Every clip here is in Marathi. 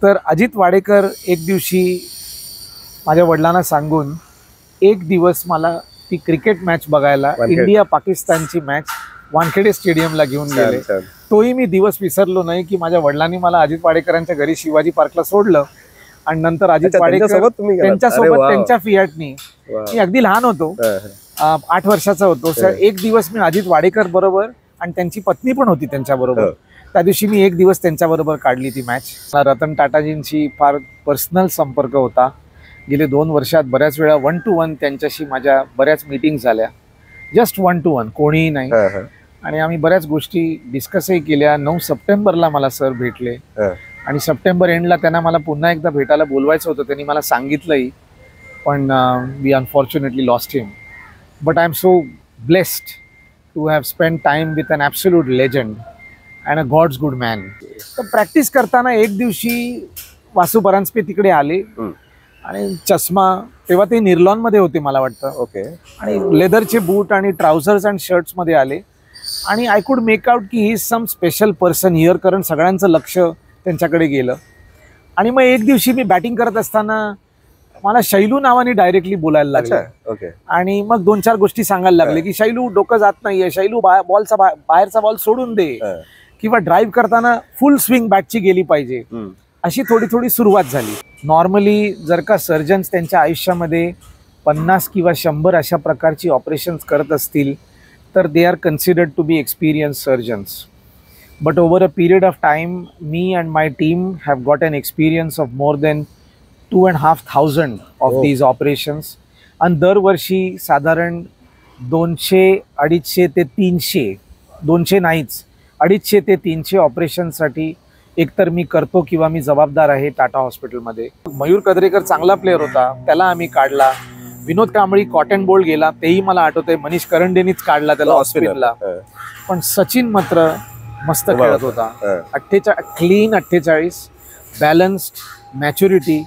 तर अजित वाडेकर एक दिवशी माझ्या वडिलांना सांगून एक दिवस मला ती क्रिकेट मॅच बघायला इंडिया पाकिस्तानची मॅच वानखेडे स्टेडियमला घेऊन गेले. तोही मी दिवस विसरलो नाही की माझ्या वडिलांनी मला अजित वाडेकरांच्या घरी शिवाजी पार्कला सोडलं आणि नंतर अजित वाडेकर त्यांच्यासोबत त्यांच्या फियाटनी. मी अगदी लहान होतो, 8 वर्षाचा होतो. एक दिवस मी अजित वाडेकर बरोबर आणि त्यांची पत्नी पण होती त्यांच्या बरोबर. त्या दिवशी मी एक दिवस त्यांच्या बरोबर काढली ती मॅच. रतन टाटाजींशी फार पर्सनल संपर्क होता. गेले 2 वर्षात बऱ्याच वेळा 1 to 1 त्यांच्याशी माझ्या बऱ्याच मीटिंग झाल्या. जस्ट 1 to 1, कोणीही नाही. आणि आम्ही बऱ्याच गोष्टी डिस्कसही केल्या. 9 सप्टेंबरला मला सर भेटले आणि सप्टेंबर एंडला त्यांना मला पुन्हा एकदा भेटायला बोलवायचं होतं. त्यांनी मला सांगितलंही, पण we unfortunately lost him. But I am so blessed to have spend time with an absolute legend and a God's good man. तर प्रॅक्टिस करताना एक दिवशी वासू परांजपे तिकडे आले आणि चष्मा, तेव्हा ते निर्लॉनमध्ये होते मला वाटतं. ओके. आणि लेदरचे बूट आणि ट्राउझर्स अँड शर्ट्समध्ये आले आणि आय कुड मेक आउट की he is some special person here, कारण सगळ्यांचं लक्ष त्यांच्याकडे गेलं. आणि मग एक दिवशी मी बॅटिंग करत असताना मला शैलू नावाने डायरेक्टली बोलायला लागले. आणि मग 2-4 गोष्टी सांगायला लागले की शैलू डोकं जात नाहीये, शैलू बाहेरचा बॉल सोडून दे, किंवा ड्राईव्ह करताना फुल स्विंग बॅटची गेली पाहिजे. अशी थोडी सुरुवात झाली. नॉर्मली जर का सर्जन्स त्यांच्या आयुष्यामध्ये 50 किंवा 100 अशा प्रकारची ऑपरेशन्स करत असतील तर they are considered to be experience surgeons. But over a period of time मी and my team have got an experience of more than 2,500 of these operations. आणि दरवर्षी साधारण 200, 250 ते 300, 200 नाहीच, 250 ते 300 ऑपरेशनसाठी एकतर मी करतो किंवा मी जबाबदार आहे टाटा हॉस्पिटलमध्ये. मयूर कद्रेकर चांगला प्लेअर होता, त्याला आम्ही काढला. विनोद कांबळी कॉटन बोल्ड गेला, तेही मला आठवतंय. मनीष करंडेनीच काढला त्याला हॉस्पिटलला. पण सचिन मात्र मस्त खेळत होता. 48 बॅलन्स्ड, मॅच्युरिटी.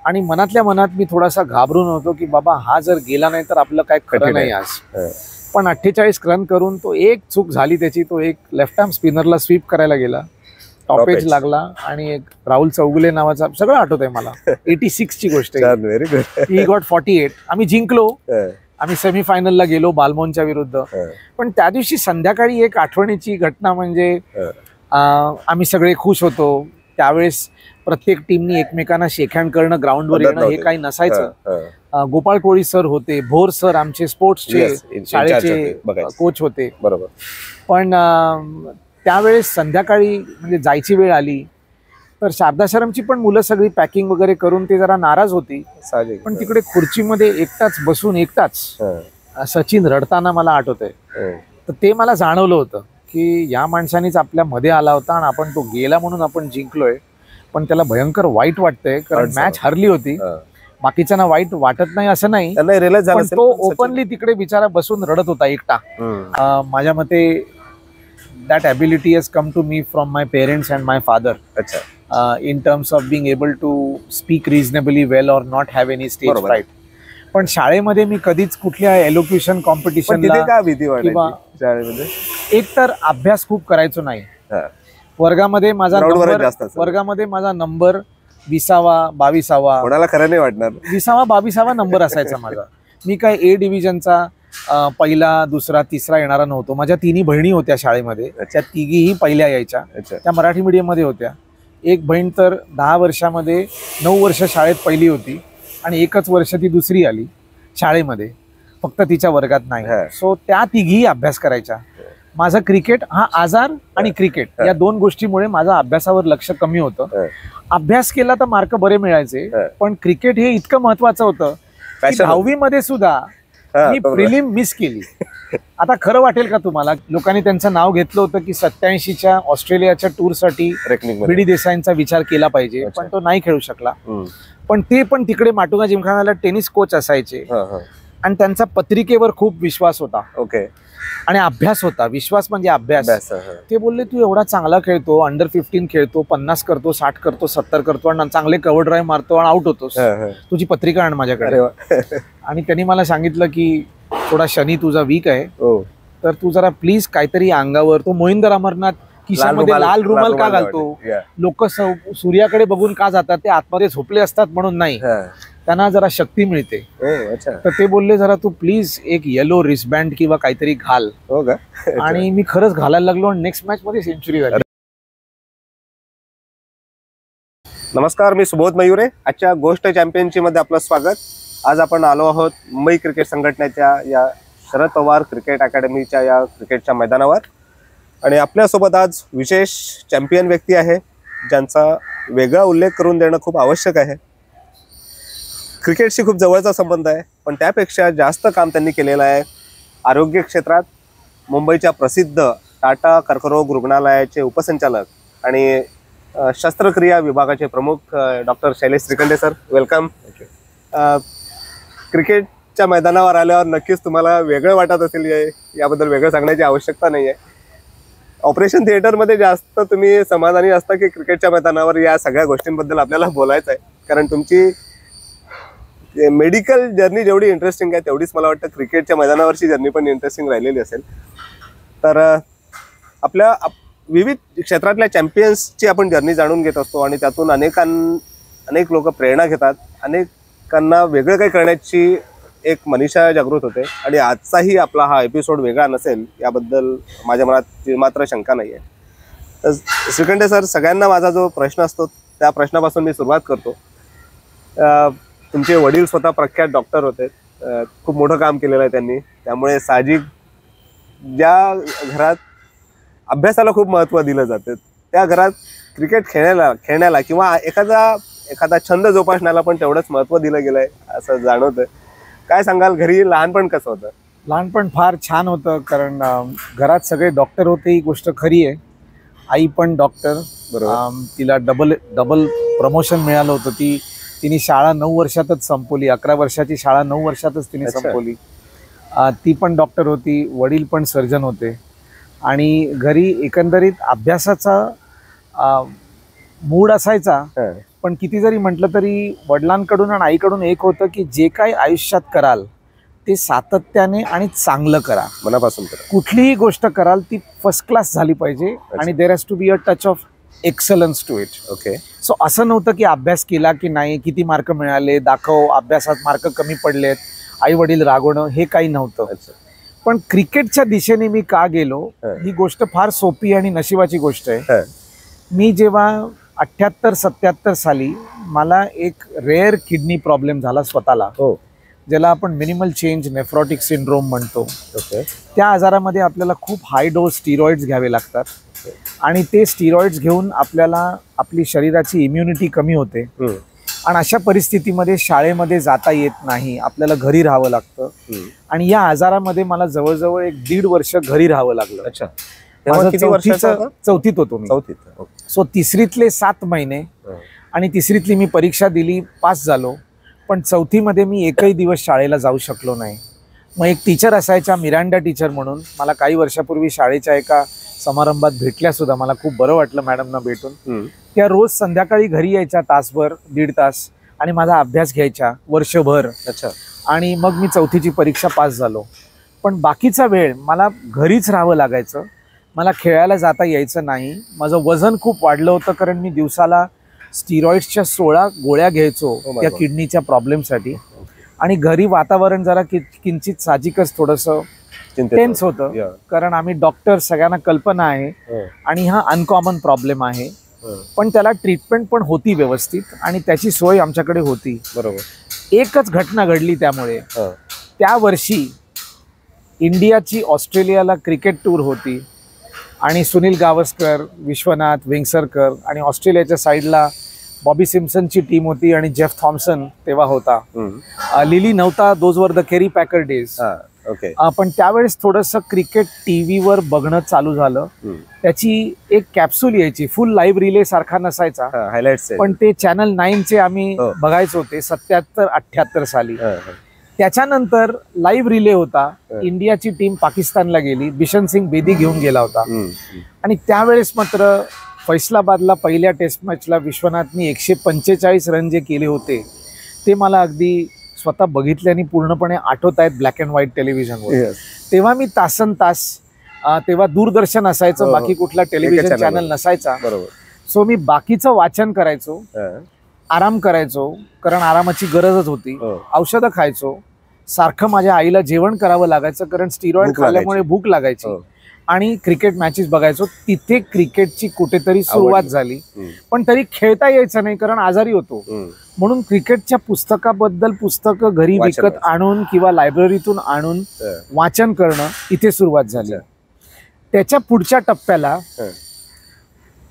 आणि मनातल्या मनात मी थोडासा घाबरून होतो की बाबा हा जर गेला नाही तर आपलं काय खरं नाही आज. पण 48 रन करून तो एक चूक झाली त्याची, तो एक लेफ्ट आर्म स्पिनरला स्वीप करायला गेला, टॉपेज लागला आणि एक राहुल चौगुले नावाचा, सगळं आठवत आहे मला. 86 ची गोष्ट आहे. He got 48. आम्ही जिंकलो, आम्ही सेमीफायनलला गेलो बालमोनच्या विरुद्ध. पण त्या दिवशी संध्याकाळी एक आठवणीची घटना म्हणजे आम्ही सगळे खुश होतो. त्यावेळेस प्रत्येक टीमनी एकमेकांना शेकहँड करणं, ग्राउंडवर येणं हे काही नसायचं. गोपाळ कोळी सर होते, भोर सर आमचे स्पोर्ट्सचे शाळेचे कोच होते. बरोबर. पण त्यावेळेस संध्याकाळी म्हणजे जायची वेळ आली तर शारदाश्रमची पण मुलं सगळी पॅकिंग वगैरे करून ते जरा नाराज होती. पण तिकडे खुर्चीमध्ये एकटाच बसून सचिन रडताना मला आठवतंय. तर ते मला जाणवलं होतं की या माणसानीच आपल्या मध्ये आला होता आणि आपण तो गेला म्हणून आपण जिंकलोय. पण त्याला भयंकर वाईट वाटतंय, कारण मॅच हरली होती. बाकीच्यांना वाईट वाटत नाही असं नाही, पण तो ओपनली तिकडे बिचारा बसून रडत होता एकटा. माझ्या मते that ability has come to me from my parents and my father. In terms of being able to speak reasonably well or not have any stage fright. पण शाळेमध्ये मी कधीच कुठल्या एलोक्युशन कॉम्पिटिशनला किंवा एक तर अभ्यास खूप करायचो नाही. वर्गामध्ये माझा नंबर 20वा 22वा, कोणाला खरं नाही वाटणार, 20वा 22वा नंबर असायचा माझा. मी काय ए डिव्हिजनचा पहिला, दुसरा, तिसरा येणारा नव्हतो. माझ्या 3 बहिणी होत्या शाळेमध्ये, त्या तिघीही पहिल्या यायच्या. त्या मराठी मीडियम मध्ये होत्या. एक बहीण तर 10 वर्षामध्ये 9 वर्ष शाळेत पहिली होती आणि 1च वर्ष ती दुसरी आली शाळेमध्ये, फक्त तिच्या वर्गात नाही. सो त्या तिघीही अभ्यास करायच्या. माझा क्रिकेट हा आजार आणि क्रिकेट या 2 गोष्टीमुळे माझा अभ्यासावर लक्ष कमी होतं. अभ्यास केला तर मार्क बरे मिळायचे, पण क्रिकेट हे इतकं महत्वाचं होतं की 10वी मध्ये सुद्धा मी प्रिलिम मिस केली. आता खरं वाटेल का तुम्हाला, लोकांनी त्यांचं नाव घेतलं होतं की 87च्या ऑस्ट्रेलियाच्या टूरसाठी बीडी देसाईंचा विचार केला पाहिजे, पण तो नाही खेळू शकला. पण ते पण तिकडे माटुंगा जिमखानाला टेनिस कोच असायचे आणि त्यांचा पत्रिकेवर खूप विश्वास होता. ओके. आणि अभ्यास होता. विश्वास म्हणजे अभ्यास. ते बोलले तू एवढा चांगला खेळतो, अंडर 15 खेळतो, 50 करतो, 60 करतो, 70 करतो आणि चांगले कव्हर ड्राईव्ह मारतो आणि आउट होतोस, तुझी पत्रिका आण माझ्याकडे. आणि त्यांनी मला सांगितलं की थोडा शनी तुझा वीक आहे, तर तू जरा प्लीज काहीतरी अंगावर, तो मोहिंदर अमरनाथ खिशामध्ये लाल रुमाल का घालतो, लोक सूर्याकडे बघून का जातात, ते आतमध्ये झोपले असतात म्हणून नाही, त्यांना जरा शक्ती मिळते. तर ते बोलले जरा तू प्लीज एक येलो रिस्बँड किंवा काहीतरी घाल. आणि मी खरंच घालायला लागलो आणि नेक्स्ट मॅच मध्ये सेंचुरी झाली. नमस्कार, मी सुबोध मयुरे. आजच्या गोष्ट चॅम्पियनशिप मध्ये आपलं स्वागत. आज आपण आलो आहोत मुंबई क्रिकेट संघटनेच्या या शरद पवार क्रिकेट अकॅडमीच्या या क्रिकेटच्या मैदानावर. आणि आपल्यासोबत आज विशेष चॅम्पियन व्यक्ती आहे, ज्यांचा वेगळा उल्लेख करून देणं खूप आवश्यक आहे. क्रिकेटशी खूप जवळचा संबंध आहे, पण त्यापेक्षा जास्त काम त्यांनी केलेलं आहे आरोग्य क्षेत्रात. मुंबईच्या प्रसिद्ध टाटा कर्करोग रुग्णालयाचे उपसंचालक आणि शस्त्रक्रिया विभागाचे प्रमुख doctor Shailesh Shrikhande sir, welcome. क्रिकेटच्या मैदानावर आल्यावर नक्कीच तुम्हाला वेगळं वाटत असेल, याबद्दल वेगळं सांगण्याची आवश्यकता नाही आहे. ऑपरेशन थिएटरमध्ये जास्त तुम्ही समाधानी असता की क्रिकेटच्या मैदानावर या सगळ्या गोष्टींबद्दल आपल्याला बोलायचं आहे? कारण तुमची मेडिकल जर्नी जेवढी इंटरेस्टिंग आहे, तेवढीच मला वाटतं क्रिकेटच्या मैदानावरची जर्नी पण इंटरेस्टिंग राहिलेली असेल. तर आपल्या विविध क्षेत्रातल्या चॅम्पियन्सची आपण जर्नी जाणून घेत असतो आणि त्यातून अनेक लोक प्रेरणा घेतात, अनेकांना वेगळं काही करण्याची एक मनीषा जागृत होते. आणि आजचाही आपला हा एपिसोड वेगळा नसेल याबद्दल माझ्या मनात मात्र शंका नाही आहे. तर श्रीखंडे सर, सगळ्यांना माझा जो प्रश्न असतो त्या प्रश्नापासून मी सुरुवात करतो. तुमचे वडील स्वतः प्रख्यात डॉक्टर होते, खूप मोठं काम केलेलं आहे त्यांनी, त्यामुळे साहजिक ज्या घरात अभ्यासाला खूप महत्त्व दिलं जातं त्या घरात क्रिकेट खेळण्याला किंवा एखादा छंद जोपासण्याला पण तेवढंच महत्त्व दिलं गेलंय असं जाणवतं. काय सांगाल, घरी लहानपण कसं होतं? लहानपण फार छान होतं, कारण घरात सगळे डॉक्टर होते, ही गोष्ट खरी आहे. आई पण डॉक्टर, तिला डबल प्रमोशन मिळालं होतं. तिने शाळा 9 वर्षातच संपवली, 11 वर्षाची शाळा 9 वर्षातच तिने संपवली. ती पण डॉक्टर होती, वडील पण सर्जन होते. आणि घरी एकंदरीत अभ्यासाचा मूड असायचा, पण किती जरी म्हटलं तरी वडिलांकडून आणि आईकडून एक होतं की जे काही आयुष्यात कराल ते सातत्याने आणि चांगलं करा, मनापासून करा. कुठलीही गोष्ट कराल ती फर्स्ट क्लास झाली पाहिजे आणि there has to be a touch of excellence to it. Okay. So असं नव्हतं की अभ्यास केला की नाही, किती मार्क मिळाले दाखव, अभ्यासात मार्क कमी पडलेत, आई वडील रागवणं, हे काही नव्हतं. पण क्रिकेटच्या दिशेने मी का गेलो, ही गोष्ट फार सोपी आणि नशिबाची गोष्ट आहे. मी जेव्हा 78-77 साली मला एक रेअर किडनी प्रॉब्लेम झाला स्वतःला, ज्याला आपण मिनिमल चेंज नेफ्रॉटिक सिंड्रोम म्हणतो. त्या आजारामध्ये आपल्याला खूप हाय डोस स्टिरॉइड्स घ्यावे लागतात आणि ते स्टिरॉइड्स घेऊन आपल्याला आपली शरीराची इम्युनिटी कमी होते. आणि अशा परिस्थितीमध्ये शाळेमध्ये जाता येत नाही, आपल्याला घरी राहावं लागतं. आणि या आजारामध्ये मला जवळजवळ 1.5 वर्ष घरी राहावं लागलं. अच्छा. चौथीत होतो मी. सो तिसरीतले 7 महिने आणि तिसरीतली मी परीक्षा दिली, पास झालो. पण चौथीमध्ये मी एकही दिवस शाळेला जाऊ शकलो नाही. मग एक टीचर असायच्या, मिरांडा टीचर म्हणून, मला काही वर्षापूर्वी शाळेच्या एका समारंभात भेटल्या सुद्धा. मला खूप बरं वाटलं मॅडमना भेटून. त्या रोज संध्याकाळी घरी यायच्या तासभर 1.5 तास आणि माझा अभ्यास घ्यायच्या वर्षभर. अच्छा. आणि मग मी चौथीची परीक्षा पास झालो. पण बाकीचा वेळ मला घरीच राहावं लागायचं, मला खेळायला जाता यायचं नाही. माझं वजन खूप वाढलं होतं, कारण मी दिवसाला स्टिरॉइड्सच्या 16 गोळ्या घ्यायचो त्या किडनीच्या प्रॉब्लेमसाठी. आणि घरी वातावरण जरा किंचित साहजिकच थोडंसं टेन्स होतं, कारण आम्ही डॉक्टर, सगळ्यांना कल्पना आहे आणि हा अनकॉमन प्रॉब्लेम आहे. पण त्याला ट्रीटमेंट पण होती व्यवस्थित आणि त्याची सोय आमच्याकडे होती. बरोबर. एकच घटना घडली त्यामुळे. त्या वर्षी इंडियाची ऑस्ट्रेलियाला क्रिकेट टूर होती आणि सुनील गावस्कर, विश्वनाथ वेंगसरकर आणि ऑस्ट्रेलियाच्या साईडला बॉबी सिम्पसनची टीम होती आणि जेफ थॉम्सन तेव्हा होता. लिली नव्हता, those were the carry Packer days. पण त्यावेळेस थोडंसं क्रिकेट टीव्हीवर बघणं चालू झालं. त्याची एक कॅप्सूल यायची, फुल लाईव्ह रिले सारखा नसायचा, हायलाइट्स, पण ते चॅनल 9चे आम्ही बघायचो होते 77-78 साली. त्याच्यानंतर लाईव्ह रिले होता. इंडियाची टीम पाकिस्तानला गेली, बिशन सिंग बेदी घेऊन गेला होता. आणि त्यावेळेस मात्र फैसलाबादला पहिल्या टेस्ट मॅचला विश्वनाथनी 145 रन जे केले होते ते मला अगदी स्वतः बघितल्याने पूर्णपणे आठवत आहेत ब्लॅक अँड व्हाईट टेलिव्हिजनवर. तेव्हा मी तासन तास तेव्हा दूरदर्शन असायचं, हो. बाकी कुठला टेलिव्हिजन channel चॅनल नसायचा. बरोबर. सो मी बाकीचं वाचन करायचो, आराम करायचो, कारण आरामाची गरजच होती. हो. औषधं खायचो, सारखं माझ्या आईला जेवण करावं लागायचं, कारण स्टिरॉइड भूक खाल्ल्यामुळे भूक लागायची. हो. आणि क्रिकेट मॅचेस बघायचो. तिथे क्रिकेटची कुठेतरी सुरुवात झाली, पण तरी खेळता यायचं नाही कारण आजारी होतो. म्हणून क्रिकेटच्या पुस्तकाबद्दल पुस्तकं घरी वाचन विकत आणून किंवा लायब्ररीतून आणून वाचन करणं इथे सुरुवात झाली. त्याच्या पुढच्या टप्प्याला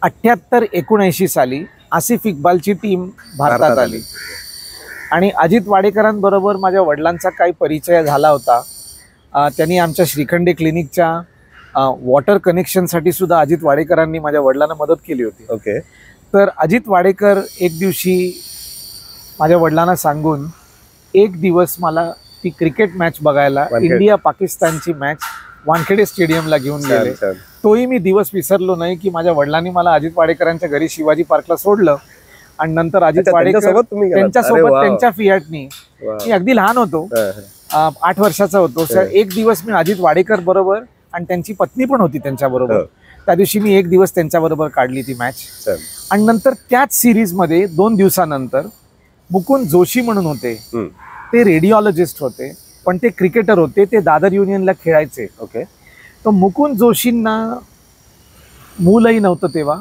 78-79 साली आसिफ इक्बालची टीम भारतात आली आणि अजित वाडेकरांबरोबर माझ्या वडिलांचा काही परिचय झाला होता. त्यांनी आमच्या श्रीखंडे क्लिनिकच्या वॉटर कनेक्शनसाठी सुद्धा अजित वाडेकरांनी माझ्या वडिलांना मदत केली होती. ओके. तर अजित वाडेकर एक दिवशी माझ्या वडिलांना सांगून एक दिवस मला ती क्रिकेट मॅच बघायला, इंडिया पाकिस्तानची मॅच वानखेडे स्टेडियमला घेऊन गेले. तोही मी दिवस विसरलो नाही की माझ्या वडिलांनी मला अजित वाडेकरांच्या घरी शिवाजी पार्कला सोडलं आणि नंतर अजित वाडेकर त्यांच्यासोबत त्यांच्या फियाटनी. मी अगदी लहान होतो, 8 वर्षाचा होतो. एक दिवस मी अजित वाडेकर बरोबर आणि त्यांची पत्नी पण होती त्यांच्याबरोबर, त्या दिवशी मी एक दिवस त्यांच्याबरोबर काढली ती मॅच. आणि नंतर त्याच सिरीज मध्ये 2 दिवसानंतर मुकुंद जोशी म्हणून होते, ते रेडिओलॉजिस्ट होते पण ते क्रिकेटर होते, ते दादर युनियनला खेळायचे. ओके. तर मुकुंद जोशींना मूलही नव्हतं तेव्हा,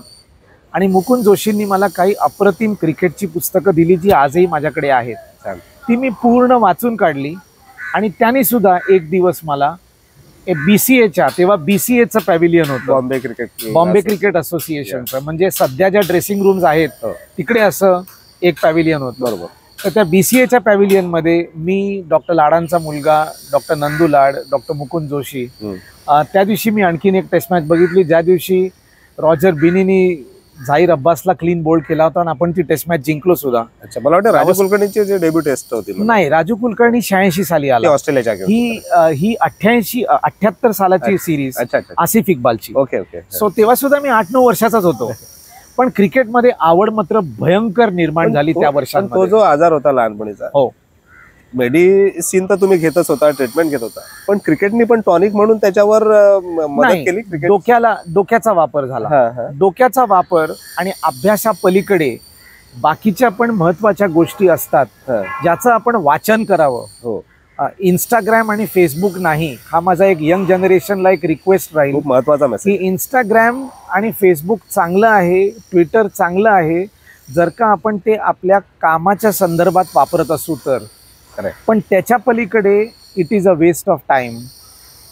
आणि मुकुंद जोशींनी मला काही अप्रतिम क्रिकेटची पुस्तकं दिली जी आजही माझ्याकडे आहेत. ती मी पूर्ण वाचून काढली आणि त्यांनी सुद्धा एक दिवस मला BCAच्या, तेव्हा BCAचं पॅव्हिलियन होतं, बॉम्बे क्रिकेट असोसिएशनचं, म्हणजे सध्या ज्या ड्रेसिंग रूम्स आहेत तिकडे असं एक पॅव्हिलियन होतं. बरोबर. तर त्या BCAच्या पॅव्हिलियनमध्ये मी, डॉक्टर लाडांचा मुलगा डॉक्टर नंदू लाड, डॉक्टर मुकुंद जोशी, त्या दिवशी मी आणखीन एक टेस्ट मॅच बघितली ज्या दिवशी रॉजर बिनीनी झाहीर अब्बासला क्लीन बोल्ड केला होता आणि आपण ती टेस्ट मॅच जिंकलो सुद्धा. अच्छा, मला वाटतं राजू कुलकर्णीची जे डेब्यू टेस्ट होती. नाही, राजू कुलकर्णी 86 साली आला, ऑस्ट्रेलियाच्या. ही 78 सालाची सिरीज आसिफ इक्बालची. Okay okay. सो तेव्हा सुद्धा मी 8-9 वर्षाचाच होतो, पण क्रिकेटमध्ये आवड मात्र भयंकर निर्माण झाली त्या वर्षांमध्ये. तो जो आजार होता लहानपणीचा, हो, मेडिसिन तर तुम्ही घेतच होता, ट्रीटमेंट घेत होता, पण क्रिकेटनी पण टॉनिक म्हणून त्याच्यावर मदत केली. डोक्याचा वापर झाला. डोक्याचा वापर आणि अभ्यासा पलीकडे बाकीच्या पण महत्वाच्या गोष्टी असतात ज्याचं आपण वाचन करावं. हो. इंस्टाग्राम आणि फेसबुक नाही, हा माझा एक यंग जनरेशनला एक रिक्वेस्ट राहील. खूप महत्वाचा मेसेज की इंस्टाग्राम आणि फेसबुक चांगलं आहे, ट्विटर चांगलं आहे जर का आपण ते आपल्या कामाच्या संदर्भात वापरत असू तर. पण त्याच्या पलीकडे it is a waste of time.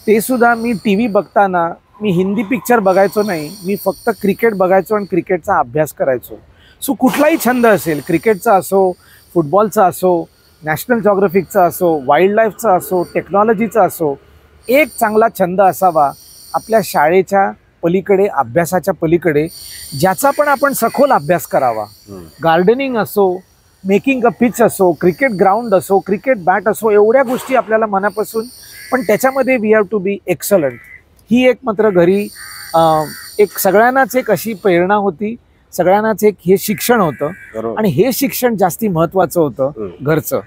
ते सुद्धा मी TV बघताना मी हिंदी पिक्चर बघायचो नाही, मी फक्त क्रिकेट बघायचो आणि क्रिकेटचा अभ्यास करायचो. सो कुठलाही छंद असेल, क्रिकेटचा असो, फुटबॉलचा असो, नॅशनल जॉग्राफिकचा असो, वाईल्ड लाईफचा असो, टेक्नॉलॉजीचा असो, एक चांगला छंद असावा आपल्या शाळेच्या पलीकडे, अभ्यासाच्या पलीकडे, ज्याचा पण आपण सखोल अभ्यास करावा. गार्डनिंग असो, मेकिंग अ पिच असो, क्रिकेट ग्राउंड असो, क्रिकेट बॅट असो, एवढ्या गोष्टी आपल्याला मनापासून, पण त्याच्यामध्ये we have to be excellent. ही एक मात्र घरी एक सगळ्यांनाच एक अशी प्रेरणा होती, सगळ्यांनाच एक हे शिक्षण होतं आणि हे शिक्षण जास्ती महत्वाचं होतं घरचं.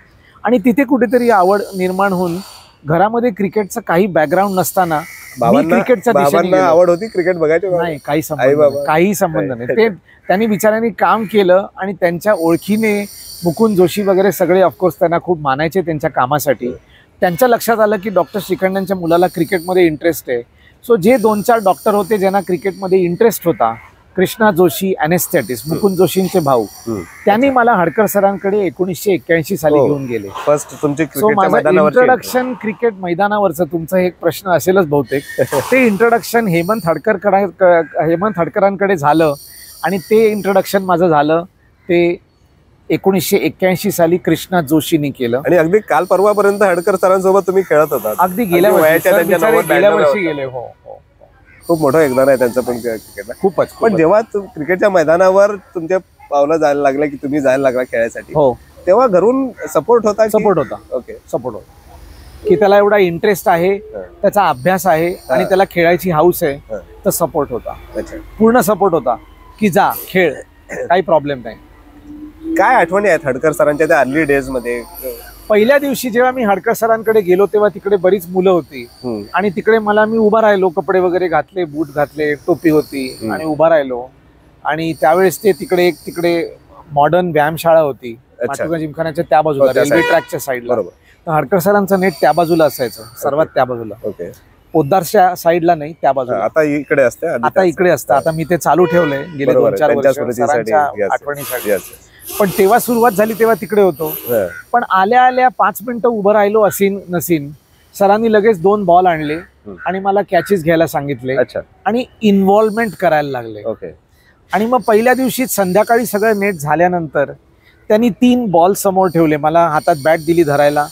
आणि तिथे कुठेतरी आवड निर्माण होऊन घरामध्ये क्रिकेटचं काही बॅकग्राऊंड नसताना क्रिकेटच्या दिशेने आवड होती. क्रिकेट बघायची नाही, काही संबंध नाही. ते त्यांनी बिचाऱ्यांनी काम केलं आणि त्यांच्या ओळखीने मुकुंद जोशी वगैरे सगळे ऑफकोर्स त्यांना खूप मानायचे त्यांच्या कामासाठी. त्यांच्या लक्षात आलं की डॉक्टर श्रीखंडांच्या मुलाला क्रिकेटमध्ये इंटरेस्ट आहे. सो जे 2-4 डॉक्टर होते ज्यांना क्रिकेटमध्ये इंटरेस्ट होता, कृष्णा जोशी अनेस्थेटिस्ट, मुकुंद जोशींचे भाऊ, त्यांनी मला हडकर सरांकडे 1981 साली घेऊन गेले. फर्स्ट तुमचे इंट्रोडक्शन क्रिकेट मैदानावरचं, तुमचं एक प्रश्न असेलच बहुतेक, ते इंट्रोडक्शन हेमंत हडकरांकडे झालं आणि ते इंट्रोडक्शन माझं झालं ते 1981 साली कृष्णा जोशींनी केलं. आणि अगदी काल परवापर्यंत हडकर सरांसोबत तुम्ही खेळत होता. अगदी गेल्या वर्षी गेले. हो, खूप मोठं योगदान आहे त्यांचं पण क्रिकेटला, खूपच. पण जेव्हा क्रिकेटच्या मैदानावर तुमच्या पावलं जायला लागले की तुम्ही जायला लागला खेळायसाठी, हो, तेव्हा घरून सपोर्ट होता? ओके, सपोर्ट होता की त्याला एवढा इंटरेस्ट आहे, त्याचा अभ्यास आहे आणि त्याला खेळायची हाऊस आहे, तर सपोर्ट होता. पूर्ण सपोर्ट होता की जा खेळ, काही प्रॉब्लेम नाही. काय आठवणी आहेत हडकर सरांच्या त्या अर्ली डेज मध्ये? पहिल्या दिवशी जेव्हा मी हडकर सरांकडे गेलो तेव्हा तिकडे बरीच मुलं होती आणि तिकडे मी उभा राहिलो, कपडे वगैरे घातले, बूट घातले, टोपी होती आणि उभा राहिलो. आणि त्यावेळेस ते तिकडे मॉडर्न व्यायामशाळा होती माटुंगा जिमखान्याच्या त्या बाजूला, रेल्वे ट्रॅकच्या साईडला. तर हडकर सरांचं नेट त्या बाजूला असायचं, सर्वात त्या बाजूला. पोद्दारच्या साईडला नाही, त्या बाजूला. आता इकडे असते, आता इकडे असतं. आता मी ते चालू ठेवलंय गेले 2-4 वर्ष सरांच्या आठवणीसाठी. पण तेव्हा सुरुवात झाली तेव्हा तिकडे होतो. पण आल्या आल्या 5 मिनिटं उभं राहिलो असीन नसीन, सरांनी लगेच 2 बॉल आणले आणि मला कॅचेस घ्यायला सांगितले आणि इन्व्हॉल्वमेंट करायला लागले. आणि मग पहिल्या दिवशी संध्याकाळी सगळं नेट झाल्यानंतर त्यांनी 3 बॉल समोर ठेवले, मला हातात बॅट दिली धरायला.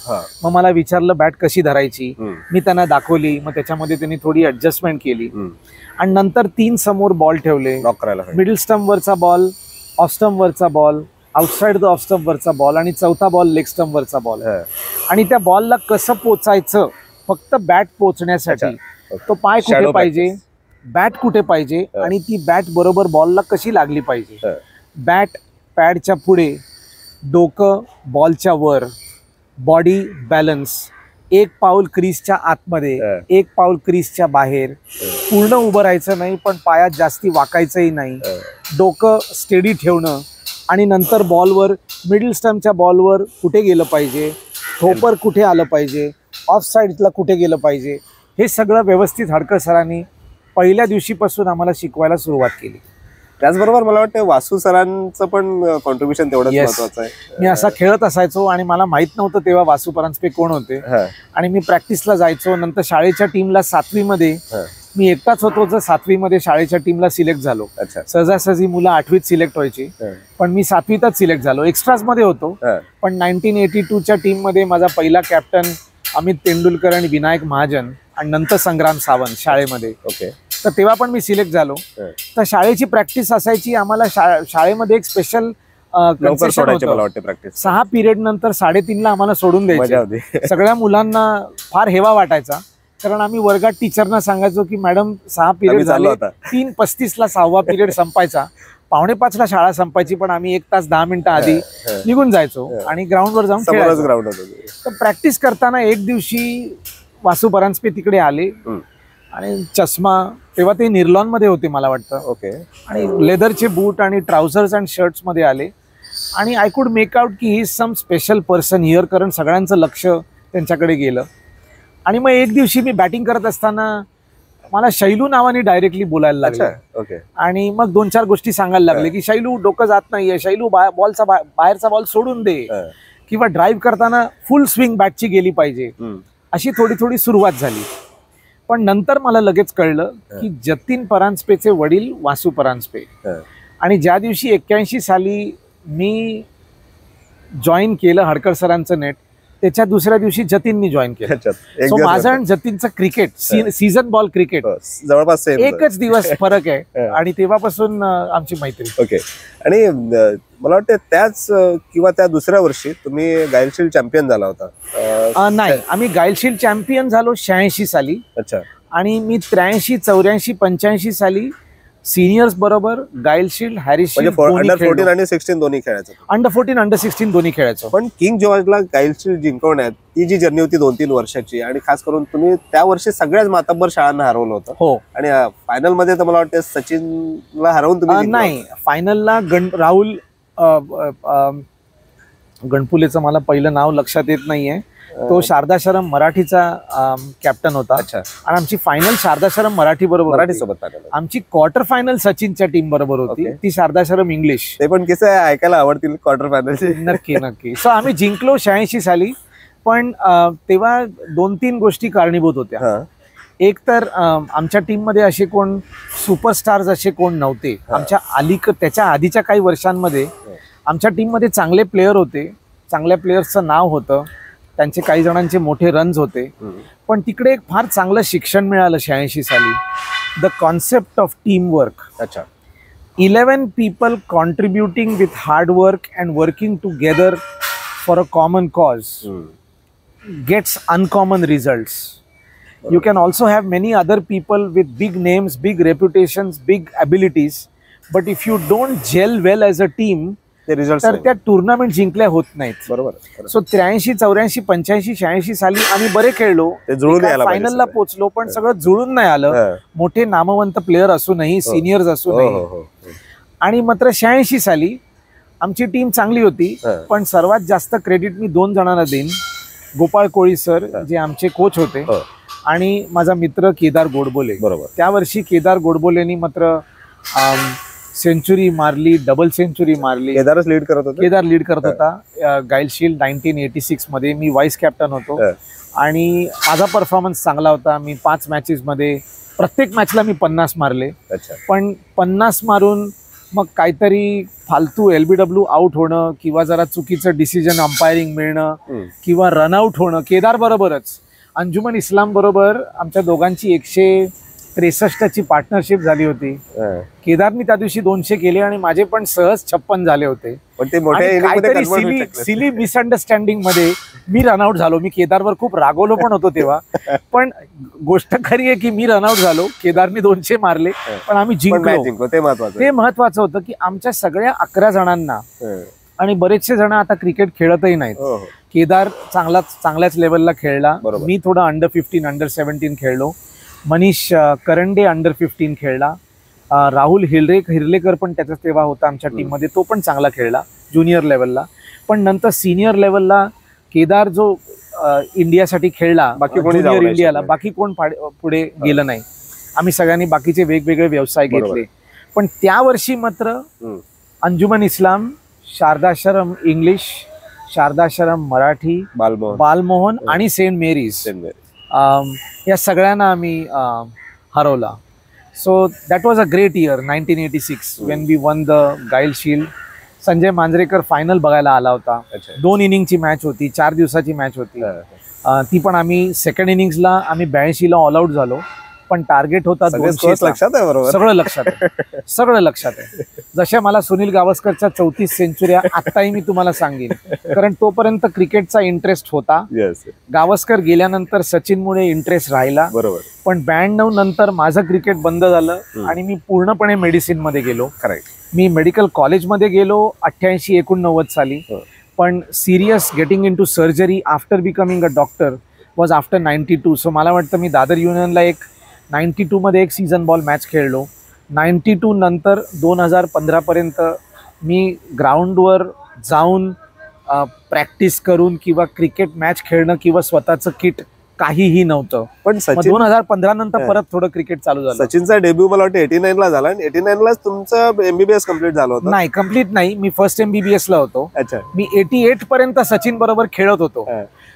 मग मला विचारलं बॅट कशी धरायची, मी त्यांना दाखवली. मग त्याच्यामध्ये त्यांनी थोडी ऍडजस्टमेंट केली आणि नंतर 3 समोर बॉल ठेवले, मिडल स्टंप वरचा बॉल, ऑफ स्टंप वरचा ball, outside the off stump वरचा बॉल आणि चौथा बॉल लेग स्टंप वरचा बॉल. आणि त्या बॉलला कसं पोचायचं, फक्त बॅट पोचण्यासाठी तो पाय कुठे पाहिजे, बॅट कुठे पाहिजे आणि ती बॅट बरोबर बॉलला कशी लागली पाहिजे. बॅट पॅडच्या पुढे, डोकं बॉलच्या वर, बॉडी बॅलन्स, 1 पाऊल क्रीजच्या आतमध्ये, 1 पाऊल क्रीजच्या बाहेर, पूर्ण उभं राहायचं नाही पण पायात जास्ती वाकायचंही नाही, डोकं स्टेडी ठेवणं आणि नंतर बॉलवर, मिडल स्टंपच्या बॉलवर कुठे गेलं पाहिजे, ठोपर कुठे आलं पाहिजे, ऑफ साईडला कुठे गेलं पाहिजे, हे सगळं व्यवस्थित हडकर सरांनी पहिल्या दिवशीपासून आम्हाला शिकवायला सुरुवात केली. त्याचबरोबर मला वाटतं वासू सरांचं पण कॉन्ट्रीब्युशन तेवढंच महत्वाचं आहे. मी असा खेळत असायचो आणि मला माहित नव्हतं तेव्हा वासू परांजपे कोण होते. आणि मी प्रॅक्टिसला जायचो. नंतर शाळेच्या टीमला 7वी मध्ये मी एकटाच होतो जो 7वी मध्ये शाळेच्या टीमला सिलेक्ट झालो. सहजासहजी मुलं 8वीत सिलेक्ट व्हायची, पण मी 7वीतच सिलेक्ट झालो. एक्स्ट्राज मध्ये होतो. पण 1982च्या टीम मध्ये माझा पहिला कॅप्टन अमित तेंडुलकर आणि विनायक महाजन आणि नंतर संग्राम सावंत शाळेमध्ये. तर तेव्हा पण मी सिलेक्ट झालो. तर शाळेची प्रॅक्टिस असायची आम्हाला. शाळेमध्ये एक स्पेशल 6 पिरियड नंतर 3:30ला आम्हाला सोडून द्यायचे. सगळ्या मुलांना फार हेवा वाटायचा, कारण आम्ही वर्गात टीचरना सांगायचो की मॅडम 6 पिरियड झाले, 3:35ला 6वा पिरियड संपायचा, 4:45ला शाळा संपायची, पण आम्ही 1 तास 10 मिनिटं आधी निघून जायचो आणि ग्राउंडवर जाऊन खेळायचो. तर प्रॅक्टिस करताना एक दिवशी वासू परांजपे तिकडे आले आणि चष्मा, तेव्हा ते निर्लॉन मध्ये होते मला वाटतं, आणि लेदरचे बूट आणि ट्राउझर्स अँड शर्ट्स मध्ये आले. आणि आय कुड मेक आउट की he is some special person here, कारण सगळ्यांचं लक्ष त्यांच्याकडे गेलं. आणि मग एक दिवशी मी बॅटिंग करत असताना मला शैलू नावाने डायरेक्टली बोलायला लागले. आणि मग 2-4 गोष्टी सांगायला लागले की शैलू डोकं जात नाहीये, शैलू बॉलचा बाहेरचा बॉल सोडून दे, किंवा ड्राईव्ह करताना फुल स्विंग बॅटची गेली पाहिजे. अशी थोडी सुरुवात झाली. पण नंतर मला लगेच कळलं की जतीन परांजपेचे वडील वासू परांजपे. आणि ज्या दिवशी 81 साली मी जॉईन केलं हडकर सरांचं नेट, त्याच्या दुसऱ्या दिवशी जतीननी जॉईन केलं. सो माझं आणि जतीनचं क्रिकेट, सीझन बॉल क्रिकेट जवळपास एकच दिवस फरक आहे. आणि तेव्हापासून आमची मैत्री. आणि मला वाटतं त्याच किंवा त्या दुसऱ्या वर्षी तुम्ही गायलशील्ड चॅम्पियन झाला होता. नाही, आम्ही गायलशील्ड चॅम्पियन झालो 86 साली. आणि मी 83, 84, 85 साली सिनियर्स बरोबर गायलशील्ड, हॅरिसशील्ड, अंडर 14 आणि 16 दोन्ही खेळायचं. अंडर 14, अंडर 16 दोन्ही खेळायचो. पण किंग जॉर्जला गायलशील्ड जिंकवण्यात ती जी जर्नी होती 2-3 वर्षाची, आणि खास करून तुम्ही त्या वर्षी सगळ्याच मातब्बर शाळांना हरवलं होतं. हो. आणि फायनल मध्ये तर मला वाटतं सचिनला हरवून तुम्ही नाही, फायनलला राहुल गणपुलेचं मला पहिलं नाव लक्षात येत नाहीये, तो शारदाश्रम मराठीचा कॅप्टन होता. आणि आमची फायनल शारदाश्रम मराठी बरोबर, मराठी सोबत. आमची क्वार्टर फायनल सचिनच्या टीम बरोबर होती, ती शारदाश्रम इंग्लिश. ते पण कसं ऐकायला आवडतील क्वार्टर फायनल. नक्की. सो आम्ही जिंकलो 86 साली. पण तेव्हा 2-3 गोष्टी कारणीभूत होत्या. एक तर आमच्या टीम मध्ये असे कोण सुपरस्टार्स असे कोण नव्हते. त्याच्या आधीच्या काही वर्षांमध्ये आमच्या टीम मध्ये चांगले प्लेयर होते, चांगल्या प्लेयर्सचं नाव होतं, त्यांचे काही जणांचे मोठे रन्स होते. पण तिकडे एक फार चांगलं शिक्षण मिळालं 86 साली. The concept of team work. 11 people contributing with hard work and working together for a common cause gets uncommon results. You can also have many other people with big names, big reputations, big abilities, but if you don't gel well as a team, ते रिझल्ट तर त्या टुर्नामेंट जिंकल्या होत नाहीत. बरोबर. सो 83, 84, 85, 86 साली आम्ही बरे खेळलो, ते जुळून यायला पाहिजे फायनलला सगळं. पोहोचलो, पण सगळं जुळून नाही आलं. मोठे नामवंत प्लेअर असूनही, सिनियर्स असूनही. आणि मात्र 86 साली आमची टीम चांगली होती, पण सर्वात जास्त क्रेडिट मी 2 जणांना देईन. गोपाळ कोळी सर जे आमचे कोच होते, आणि माझा मित्र केदार गोडबोले. बरोबर. त्या वर्षी केदार गोडबोलेनी मात्र सेंचुरी मारली, डबल सेंचुरी मारली. केदारच लीड करत होता. केदार लीड करत होता गाईलशील्ड 1986 मध्ये. मी व्हाईस कॅप्टन होतो आणि माझा परफॉर्मन्स चांगला होता. मी 5 मॅचेस मध्ये प्रत्येक मॅचला मी 50 मारले. पण 50 मारून मग काहीतरी फालतू LBW आउट होणं किंवा जरा चुकीचं डिसिजन अंपायरिंग मिळणं किंवा रनआउट होणं, केदार बरोबरच अंजुमन इस्लाम बरोबर आमच्या दोघांची 163ची पार्टनरशिप झाली होती. केदारनी त्या दिवशी 200 केले आणि माझे पण सहज 56 झाले होते. पण ते मोठ्या सिली मिसअंडरस्टँडिंग मध्ये मी रनआउट झालो. मी केदारवर खूप रागवलो पण होतो तेव्हा. पण गोष्ट खरी आहे की मी रनआउट झालो, केदारनी 200 मारले, पण आम्ही जिंकलो. ते महत्वाचं होतं की आमच्या सगळ्या 11 जणांना, आणि बरेचसे जण आता क्रिकेट खेळतही नाहीत. केदार चांगल्याच लेवलला खेळला. मी थोडा अंडर-15, अंडर-17 खेळलो. मनीष करंडे अंडर-15 खेळला. राहुल हिरलेकर पण त्याचा तेव्हा होता आमच्या टीममध्ये, तो पण चांगला खेळला ज्युनियर लेवलला. पण नंतर सिनियर लेवलला केदार जो इंडियासाठी खेळला, ज्युनियर इंडियाला, बाकी कोण पुढे गेलं नाही. आम्ही सगळ्यांनी बाकीचे वेगवेगळे व्यवसाय घेतले. पण त्या वर्षी मात्र अंजुमन इस्लाम, शारदाश्रम इंग्लिश, शारदाश्रम मराठी, बालमोहन आणि सेंट मेरीज, या सगळ्यांना आम्ही हरवला. So that was a great year 1986 when we won the गाईल शील्ड. संजय मांजरेकर फायनल बघायला आला होता. 2 इनिंगची मॅच होती, 4 दिवसाची मॅच होती. ती पण आम्ही सेकंड इनिंग्सला आम्ही 82ला ऑल आउट झालो. पण टार्गेट होता 200. लक्षात आहे. बरोबर. सगळं लक्षात आहे. जशा मला सुनील गावस्करच्या 34 सेंचुऱ्या आत्ताही मी तुम्हाला सांगेन, कारण तोपर्यंत क्रिकेटचा इंटरेस्ट होता. गावस्कर गेल्यानंतर सचिनमुळे इंटरेस्ट राहिला. बरोबर. पण 92 नंतर माझं क्रिकेट बंद झालं आणि मी पूर्णपणे मेडिसिन मध्ये गेलो. मी मेडिकल कॉलेजमध्ये गेलो 88-89 साली. पण serious getting in to surgery after becoming a doctor was after 92. So मला वाटतं मी दादर युनियनला 92 मध्ये एक सीझन बॉल मॅच खेळलो. 92 नंतर 2015 पर्यंत मी ग्राउंडवर जाऊन प्रॅक्टिस करून किंवा क्रिकेट मॅच खेळणं किंवा स्वतःचं किट काहीही नव्हतं. पण 2015 नंतर परत थोडं क्रिकेट चालू झालं. सचिनचा डेब्यू मला वाटतं 89 ला झाला. 89 लाच तुमचं MBBS कम्प्लीट झालं होतं. नाही, कम्प्लीट नाही. मी फर्स्ट MBBS ला होतो. मी 88 पर्यंत सचिन बरोबर खेळत होतो.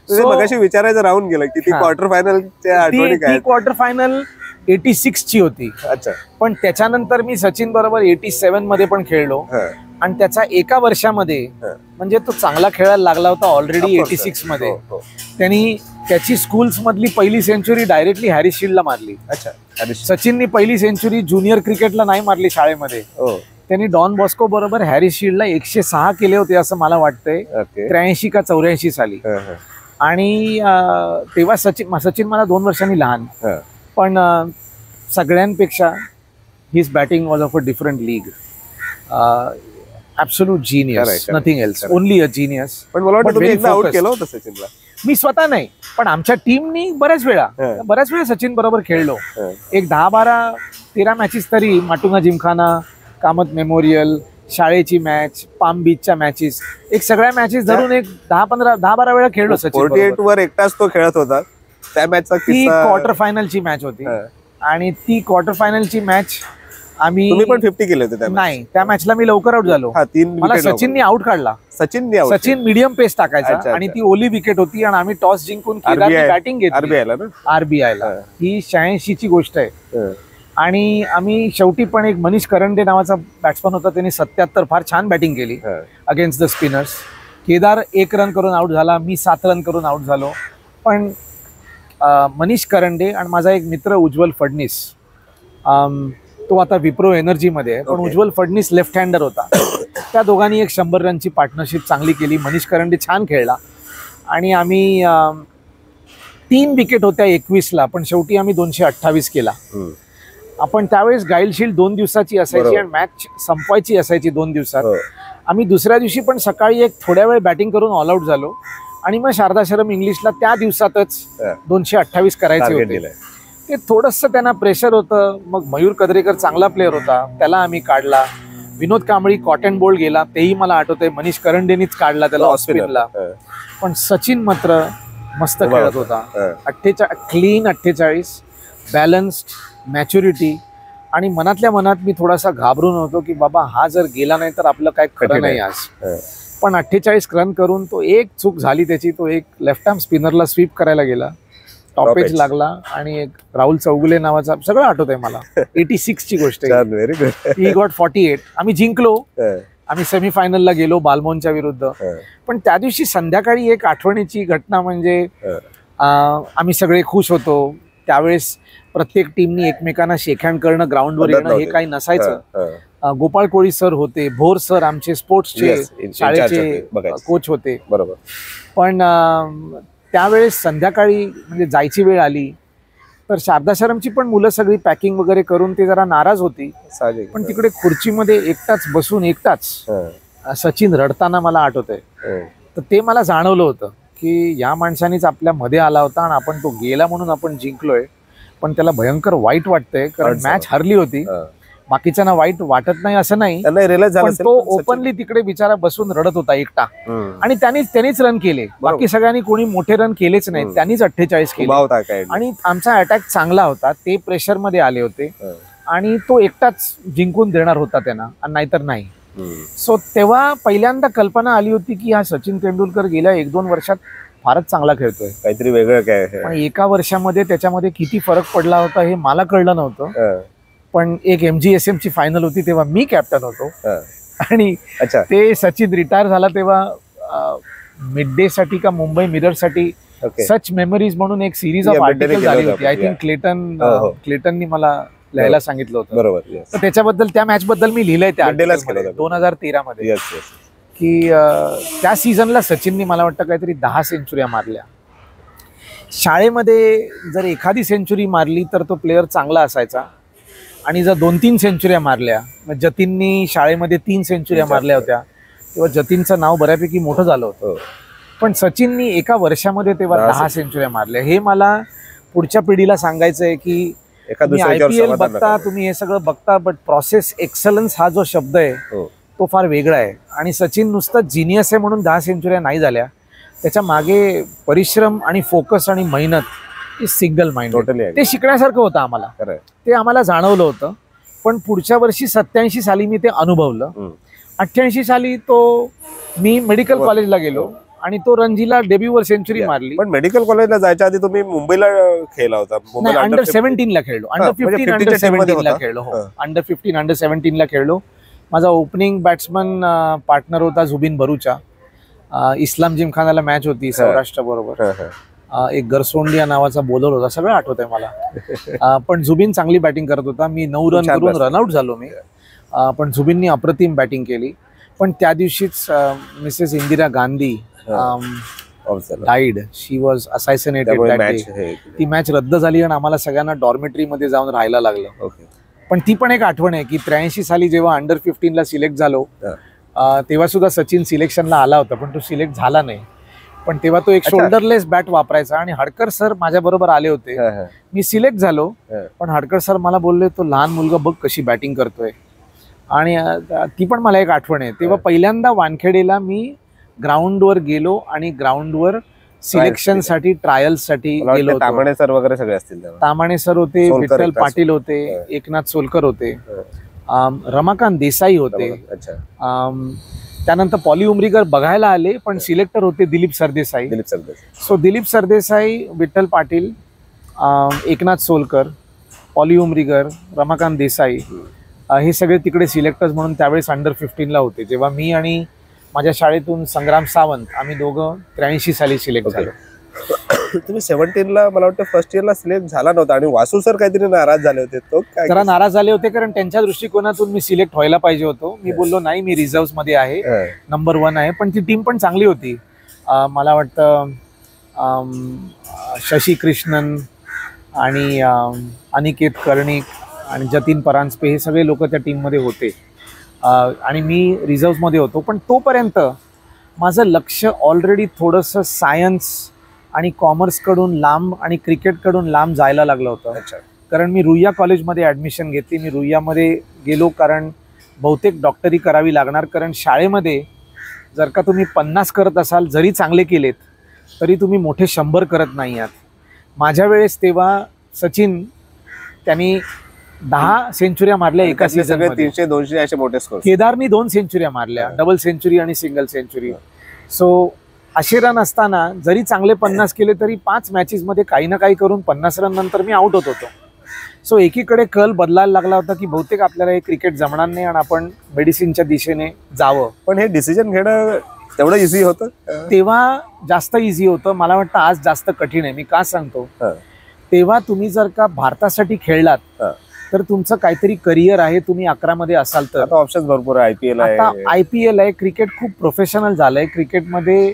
मगाशी विचारायचं राहून गेलं की ती क्वार्टर फायनलच्या आठवणी काय? क्वार्टर फायनल 86 ची होती. पण त्याच्यानंतर मी सचिन बरोबर 87 मध्ये पण खेळलो. आणि त्याचा एका वर्षामध्ये म्हणजे तो चांगला खेळायला लागला होता ऑलरेडी 86 मध्ये. त्यांनी त्याची स्कूल्स मधली पहिली सेंचुरी डायरेक्टली हॅरिस शील्डला मारली. सचिननी पहिली सेंचुरी ज्युनियर क्रिकेटला नाही मारली शाळेमध्ये. त्यांनी डॉन बॉस्को बरोबर हॅरिस शील्डला 106 केले होते असं मला वाटतंय 83 का 84 साली. आणि तेव्हा सचिन मला 2 वर्षांनी लहान. पण सगळ्यांपेक्षा his batting was of a different league. Absolute genius, nothing else, only a genius. पण मला वाटतं तुम्ही एकदा आउट केलं होतं सचिनला. मी स्वतः नाही, पण आमच्या टीमनी बऱ्याच वेळा सचिन बरोबर खेळलो. एक 10-12-13 मॅचेस तरी, माटुंगा जिमखाना, कामत मेमोरियल, शाळेची मॅच, पाम बीचच्या मॅचेस, एक सगळ्या मॅचेस धरून एक 10-12 वेळा खेळलो सचिन. 48 वर एकटाच तो खेळत होता. त्या मॅचचा ती क्वार्टर फायनलची मॅच होती. आणि ती क्वार्टर फायनलची मॅच तुम्ही पण 50 केले होते. नाही, त्या मॅचला मी लवकर आउट झालो. मला सचिननी आउट काढला. सचिन मीडियम पेस टाकायचा आणि ती ओली विकेट होती आणि आम्ही टॉस जिंकून बॅटिंग घेतली RBIला. ही 86 ची गोष्ट आहे. आणि आम्ही शेवटी पण एक मनीष करंडे नावाचा बॅट्समन होता, त्यांनी 77 फार छान बॅटिंग केली against the spinners. Kedar 1 run करून आउट झाला, मी 7 रन करून आउट झालो. पण मनीष करंडे आणि माझा एक मित्र उज्ज्वल फडणीस, तो आता विप्रो एनर्जीमध्ये आहे, पण उज्ज्वल फडणीस लेफ्ट हँडर होता. त्या दोघांनी एक 100 रनची पार्टनरशिप चांगली केली. मनीष करंडे छान खेळला आणि आम्ही 3 विकेट होत्या 21ला, पण शेवटी आम्ही 228 केला. आपण त्यावेळेस गाईल शील्ड 2 दिवसाची असायची आणि मॅच संपवायची असायची 2 दिवसात. आम्ही दुसऱ्या दिवशी पण सकाळी एक थोड्या वेळ बॅटिंग करून ऑल आउट झालो आणि मग शारदा शरम इंग्लिशला त्या दिवसातच 228 करायचे होते. ते थोडंसं त्यांना प्रेशर होतं. मग मयूर कद्रेकर चांगला प्लेअर होता, त्याला आम्ही काढला. विनोद कांबळी कॉटन बोल्ड गेला, तेही मला आठवतंय. मनीष करंडेनीच काढला त्याला ऑस्ट्रेलियाला. पण सचिन मात्र मस्त खेळत होता. 48 क्लीन 48, बॅलन्स्ड, मॅच्युरिटी. आणि मनातल्या मनात मी थोडासा घाबरून होतो की बाबा हा जर गेला नाही तर आपलं काय खरं नाही आज. पण 48 रन करून तो एक चूक झाली त्याची, तो एक लेफ्ट आर्म स्पिनरला स्वीप करायला गेला, टॉप एज लागला आणि एक राहुल चौगुले नावाचा, सगळं आठवतंय मला. 86 ची गोष्ट आहे. He got 48. आम्ही जिंकलो, आम्ही सेमीफायनलला गेलो बालमोनच्या विरुद्ध. पण त्या दिवशी संध्याकाळी एक आठवणीची घटना म्हणजे आम्ही सगळे खुश होतो. त्यावेळेस प्रत्येक टीमनी एकमेकांना शेकहँड करणं, ग्राउंडवर येणं हे काही नसायचं. गोपाळ कोळी सर होते, भोर सर आमचे स्पोर्ट्सचे शाळेचे कोच होते. बरोबर. पण त्यावेळेस संध्याकाळी म्हणजे जायची वेळ आली तर शारदा शरमची पण मुलं सगळी पॅकिंग वगैरे करून ते जरा नाराज होती. पण तिकडे खुर्चीमध्ये एकटाच बसून सचिन रडताना मला आठवतंय. तर ते मला जाणवलं होतं की या माणसानीच आपल्या मध्ये आला होता आणि आपण तो गेला म्हणून आपण जिंकलोय. पण त्याला भयंकर वाईट वाटतंय कारण मॅच हरली होती. बाकीच्यांना वाईट वाटत नाही असं नाही, पण तो ओपनली तिकडे बिचारा बसून रडत होता एकटा. आणि त्यांनीच रन केले, बाकी सगळ्यांनी कोणी मोठे रन केलेच नाही. त्यांनीच 48 केले आणि आमचा अटॅक चांगला होता. ते प्रेशर मध्ये आले होते आणि तो एकटाच जिंकून देणार होता त्यांना, नाहीतर नाही. सो तेव्हा पहिल्यांदा कल्पना आली होती की हा सचिन तेंडुलकर गेल्या 1-2 वर्षात फारच चांगला खेळतोय, काहीतरी वेगळं काय. पण एका वर्षामध्ये त्याच्यामध्ये किती फरक पडला होता हे मला कळलं नव्हतं. पण एक MGSM ची फायनल होती तेव्हा मी कॅप्टन होतो आणि ते सचिन रिटायर झाला तेव्हा मिड डे साठी का मुंबई मिरर साठी सच मेमरीज म्हणून एक सिरीज ऑफ आर्टिकल झाली होती. आय थिंक क्लेटननी मला लिहायला सांगितलं होतं. बरोबर. तर त्याच्याबद्दल, त्या मॅच बद्दल मी लिहिलंय त्या 2013 मध्ये की त्या सीझनला सचिननी मला वाटतं काहीतरी 10 सेंचुऱ्या मारल्या. शाळेमध्ये जर एखादी सेंचुरी मारली तर तो प्लेअर चांगला असायचा आणि जर 2-3 सेंचुऱ्या मारल्या, जतीननी शाळेमध्ये 3 सेंचुऱ्या मारल्या होत्या तेव्हा जतीनचं नाव बऱ्यापैकी मोठं झालं होतं. पण सचिननी एका वर्षामध्ये तेव्हा 10 सेंचुऱ्या मारल्या. हे मला पुढच्या पिढीला सांगायचंय की IPL बघता, तुम्ही हे सगळं बघता, बट प्रोसेस एक्सलन्स हा जो शब्द आहे तो फार वेगळा आहे. आणि सचिन नुसतं जिनियस आहे म्हणून 10 सेंचुऱ्या नाही झाल्या, त्याच्या मागे परिश्रम आणि फोकस आणि मेहनत, सिंगल माइंड, ते शिकण्यासारखं होतं आम्हाला. ते आम्हाला जाणवलं होतं. पण पुढच्या वर्षी 87 साली मी ते अनुभवलं. 88 साली मी मेडिकल कॉलेजला गेलो आणि तो रणजीला डेब्यूवर सेंचुरी मारली. पण मेडिकल कॉलेजला जायच्या आधी तुम्ही मुंबईला खेळला होता? अंडर 17 ला खेळलो, अंडर 15 अंडर 17 ला खेळलो. हो, अंडर 15 अंडर 17 ला खेळलो. माझा ओपनिंग बॅट्समन पार्टनर होता झुबिन भरूचा. इस्लाम जिमखानाला मॅच होती सौराष्ट्र बरोबर. एक गरसोंडिया नावाचा बॉलर होता, सगळं आठवत आहे मला. पण झुबिन चांगली बॅटिंग करत होता. मी 9 रन करून रनआउट झालो मी. पण झुबिननी अप्रतिम बॅटिंग केली. पण त्या दिवशीच Mrs Indira Gandhi died. She was assassinated that day. ती मॅच रद्द झाली आणि आम्हाला सगळ्यांना डॉर्मेटरी मध्ये जाऊन राहायला लागलं. पण ती पण एक आठवण आहे की 83 साली जेव्हा अंडर 15 ला सिलेक्ट झालो तेव्हा सुद्धा सचिन सिलेक्शनला आला होता, पण तो सिलेक्ट झाला नाही. पण तेव्हा तो एक शोल्डरलेस बॅट वापरायचा आणि हडकर सर माझ्या बरोबर आले होते. मी सिलेक्ट झालो, पण हडकर सर मला बोलले तो लहान मुलगा बघ कशी बॅटिंग करतोय. आणि ती पण मला एक आठवण आहे. तेव्हा पहिल्यांदा वानखेडेला मी ग्राउंडवर गेलो आणि ग्राउंडवर सिलेक्शन साठी, ट्रायल्स साठी गेलो. तामाणे सर वगैरे सगळे असतील. तामाणे सर होते, विठ्ठल पाटील होते, एकनाथ सोलकर होते, रमाकांत देसाई होते. त्यानंतर पॉली उमरीकर बघायला आले, पण सिलेक्टर होते दिलीप सरदेसाई. सो दिलीप सरदेसाई, विठ्ठल पाटील, एकनाथ सोलकर, पॉली उमरीकर, रमाकांत देसाई हे सगळे तिकडे सिलेक्टर्स म्हणून त्यावेळेस अंडर 15 ला होते. जेव्हा मी आणि माझ्या शाळेतून संग्राम सावंत आम्ही दोघं 83 साली सिलेक्ट झालो. तुम्ही 17 ला मला वाटतं फर्स्ट इयरला सिलेक्ट झाला नव्हता आणि वासू सर काहीतरी नाराज झाले होते. तो काय जरा नाराज झाले होते कारण त्यांच्या दृष्टिकोनातून मी सिलेक्ट व्हायला पाहिजे होतो. मी बोललो नाही, मी रिझर्व्ह मध्ये आहे, नंबर 1 आहे. पण ती टीम पण चांगली होती. मला वाटतं शशी कृष्णन आणि अनिकेत कर्णिक आणि जतीन परांजपे हे सगळे लोक त्या टीममध्ये होते. आणि मी रिझर्व्हमध्ये होतो. पण तोपर्यंत माझं लक्ष ऑलरेडी थोडंसं सायन्स आणि कॉमर्सकडून लांब आणि क्रिकेटकडून लांब जायला लागलं होतं. अच्छा. कारण मी रुईया कॉलेजमध्ये ॲडमिशन घेतली. मी रुईयामध्ये गेलो कारण बहुतेक डॉक्टरी करावी लागणार. कारण शाळेमध्ये जर का तुम्ही 50 करत असाल, जरी चांगले केलेत तरी तुम्ही मोठे 100 करत नाही आहात. माझ्या वेळेस तेव्हा सचिन त्यांनी 10 सेंचुऱ्या मारल्या एका सीझन. 300-200 असे मोठे स्कोर. केदारनी 2 सेंचुऱ्या मारल्या, डबल सेंचुरी आणि सिंगल सेंचुरी. सो असे रन असताना जरी चांगले 50 केले तरी 5 मॅचेसमध्ये काही ना काही करून 50 रन नंतर मी आउट होत होतो. सो एकीकडे कल बदलायला लागला होता की बहुतेक आपल्याला हे क्रिकेट जमणार नाही आणि आपण मेडिसिनच्या दिशेने जावं. पण हे डिसिजन घेणं तेवढं इझी होतं तेव्हा? जास्त इझी होतं. मला वाटतं आज जास्त कठीण आहे. मी का सांगतो, तेव्हा तुम्ही जर का भारतासाठी खेळलात तर तुमचं काहीतरी करिअर आहे, तुम्ही 11 मध्ये असाल तर. ऑप्शन भरपूर आहे. IPL आहे, आता IPL आहे. क्रिकेट खूप प्रोफेशनल झालंय. क्रिकेटमध्ये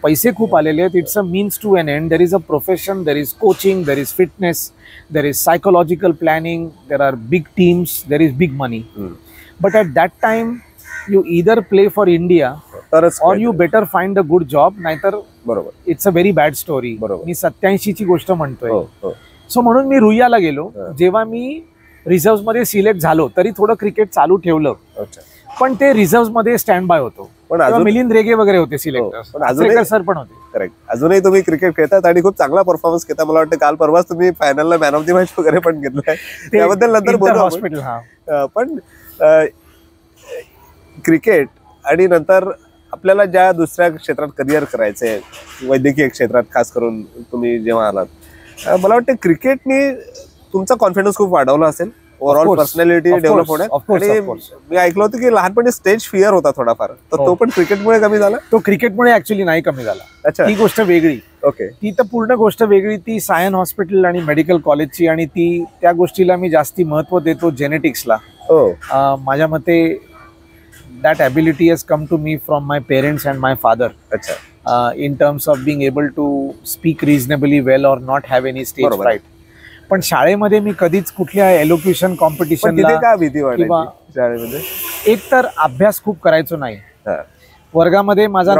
पैसे खूप आलेले आहेत. It's a means to an end. There is a profession, there is coaching, there is fitness, there is psychological planning, there are big teams, there is big money. But at that time you either play for India or you better find a good job, नाहीतर बरोबर it's a very bad story. मी 87 ची गोष्ट म्हणतोय. सो म्हणून मी रुईयाला गेलो. जेव्हा मी रिझर्व्ह मध्ये सिलेक्ट झालो तरी थोडं क्रिकेट चालू ठेवलं. पण ते रिझर्व्ह मध्ये स्टँड बाय होतो. पण मिलिंद रेगे वगैरे होते सिलेक्टर, सर पण होते. करेक्ट. अजूनही तुम्ही क्रिकेट खेळतात आणि खूप चांगला परफॉर्मन्स घेता. मला वाटतं काल परवाच तुम्ही फायनलला मॅन ऑफ द मॅच वगैरे पण घेतलाय. त्याबद्दल नंतर बोलू हॉस्पिटल. पण क्रिकेट आणि नंतर आपल्याला ज्या दुसऱ्या क्षेत्रात करिअर करायचंय, वैद्यकीय क्षेत्रात खास करून तुम्ही जेव्हा आलात, मला वाटतं क्रिकेटने तुमचा कॉन्फिडन्स खूप वाढवला असेल. ओव्हरऑल पर्सनॅलिटी डेव्हलप होण्यात. आणि मी ऐकलं होतं की लहानपणी स्टेज फिअर होता थोडाफार, तर तो पण क्रिकेटमुळे कमी झाला. तो क्रिकेटमुळे ऍक्च्युली नाही कमी झाला. अच्छा. ती गोष्ट वेगळी. ओके. ती तर पूर्ण गोष्ट वेगळी. ती सायन हॉस्पिटल आणि मेडिकल कॉलेजची, आणि त्या गोष्टीला मी जास्ती महत्व देतो, जेनेटिक्सला. माझ्या मते that ability has come to me from my parents and my father. अच्छा. In terms of being able to speak reasonably well or not have any stage fright. पण शाळेमध्ये मी कधीच कुठल्या एलोक्युशन कॉम्पिटिशनला का भीती वाटायची शाळेमध्ये? एक तर अभ्यास खूप करायचो नाही. वर्गामध्ये माझा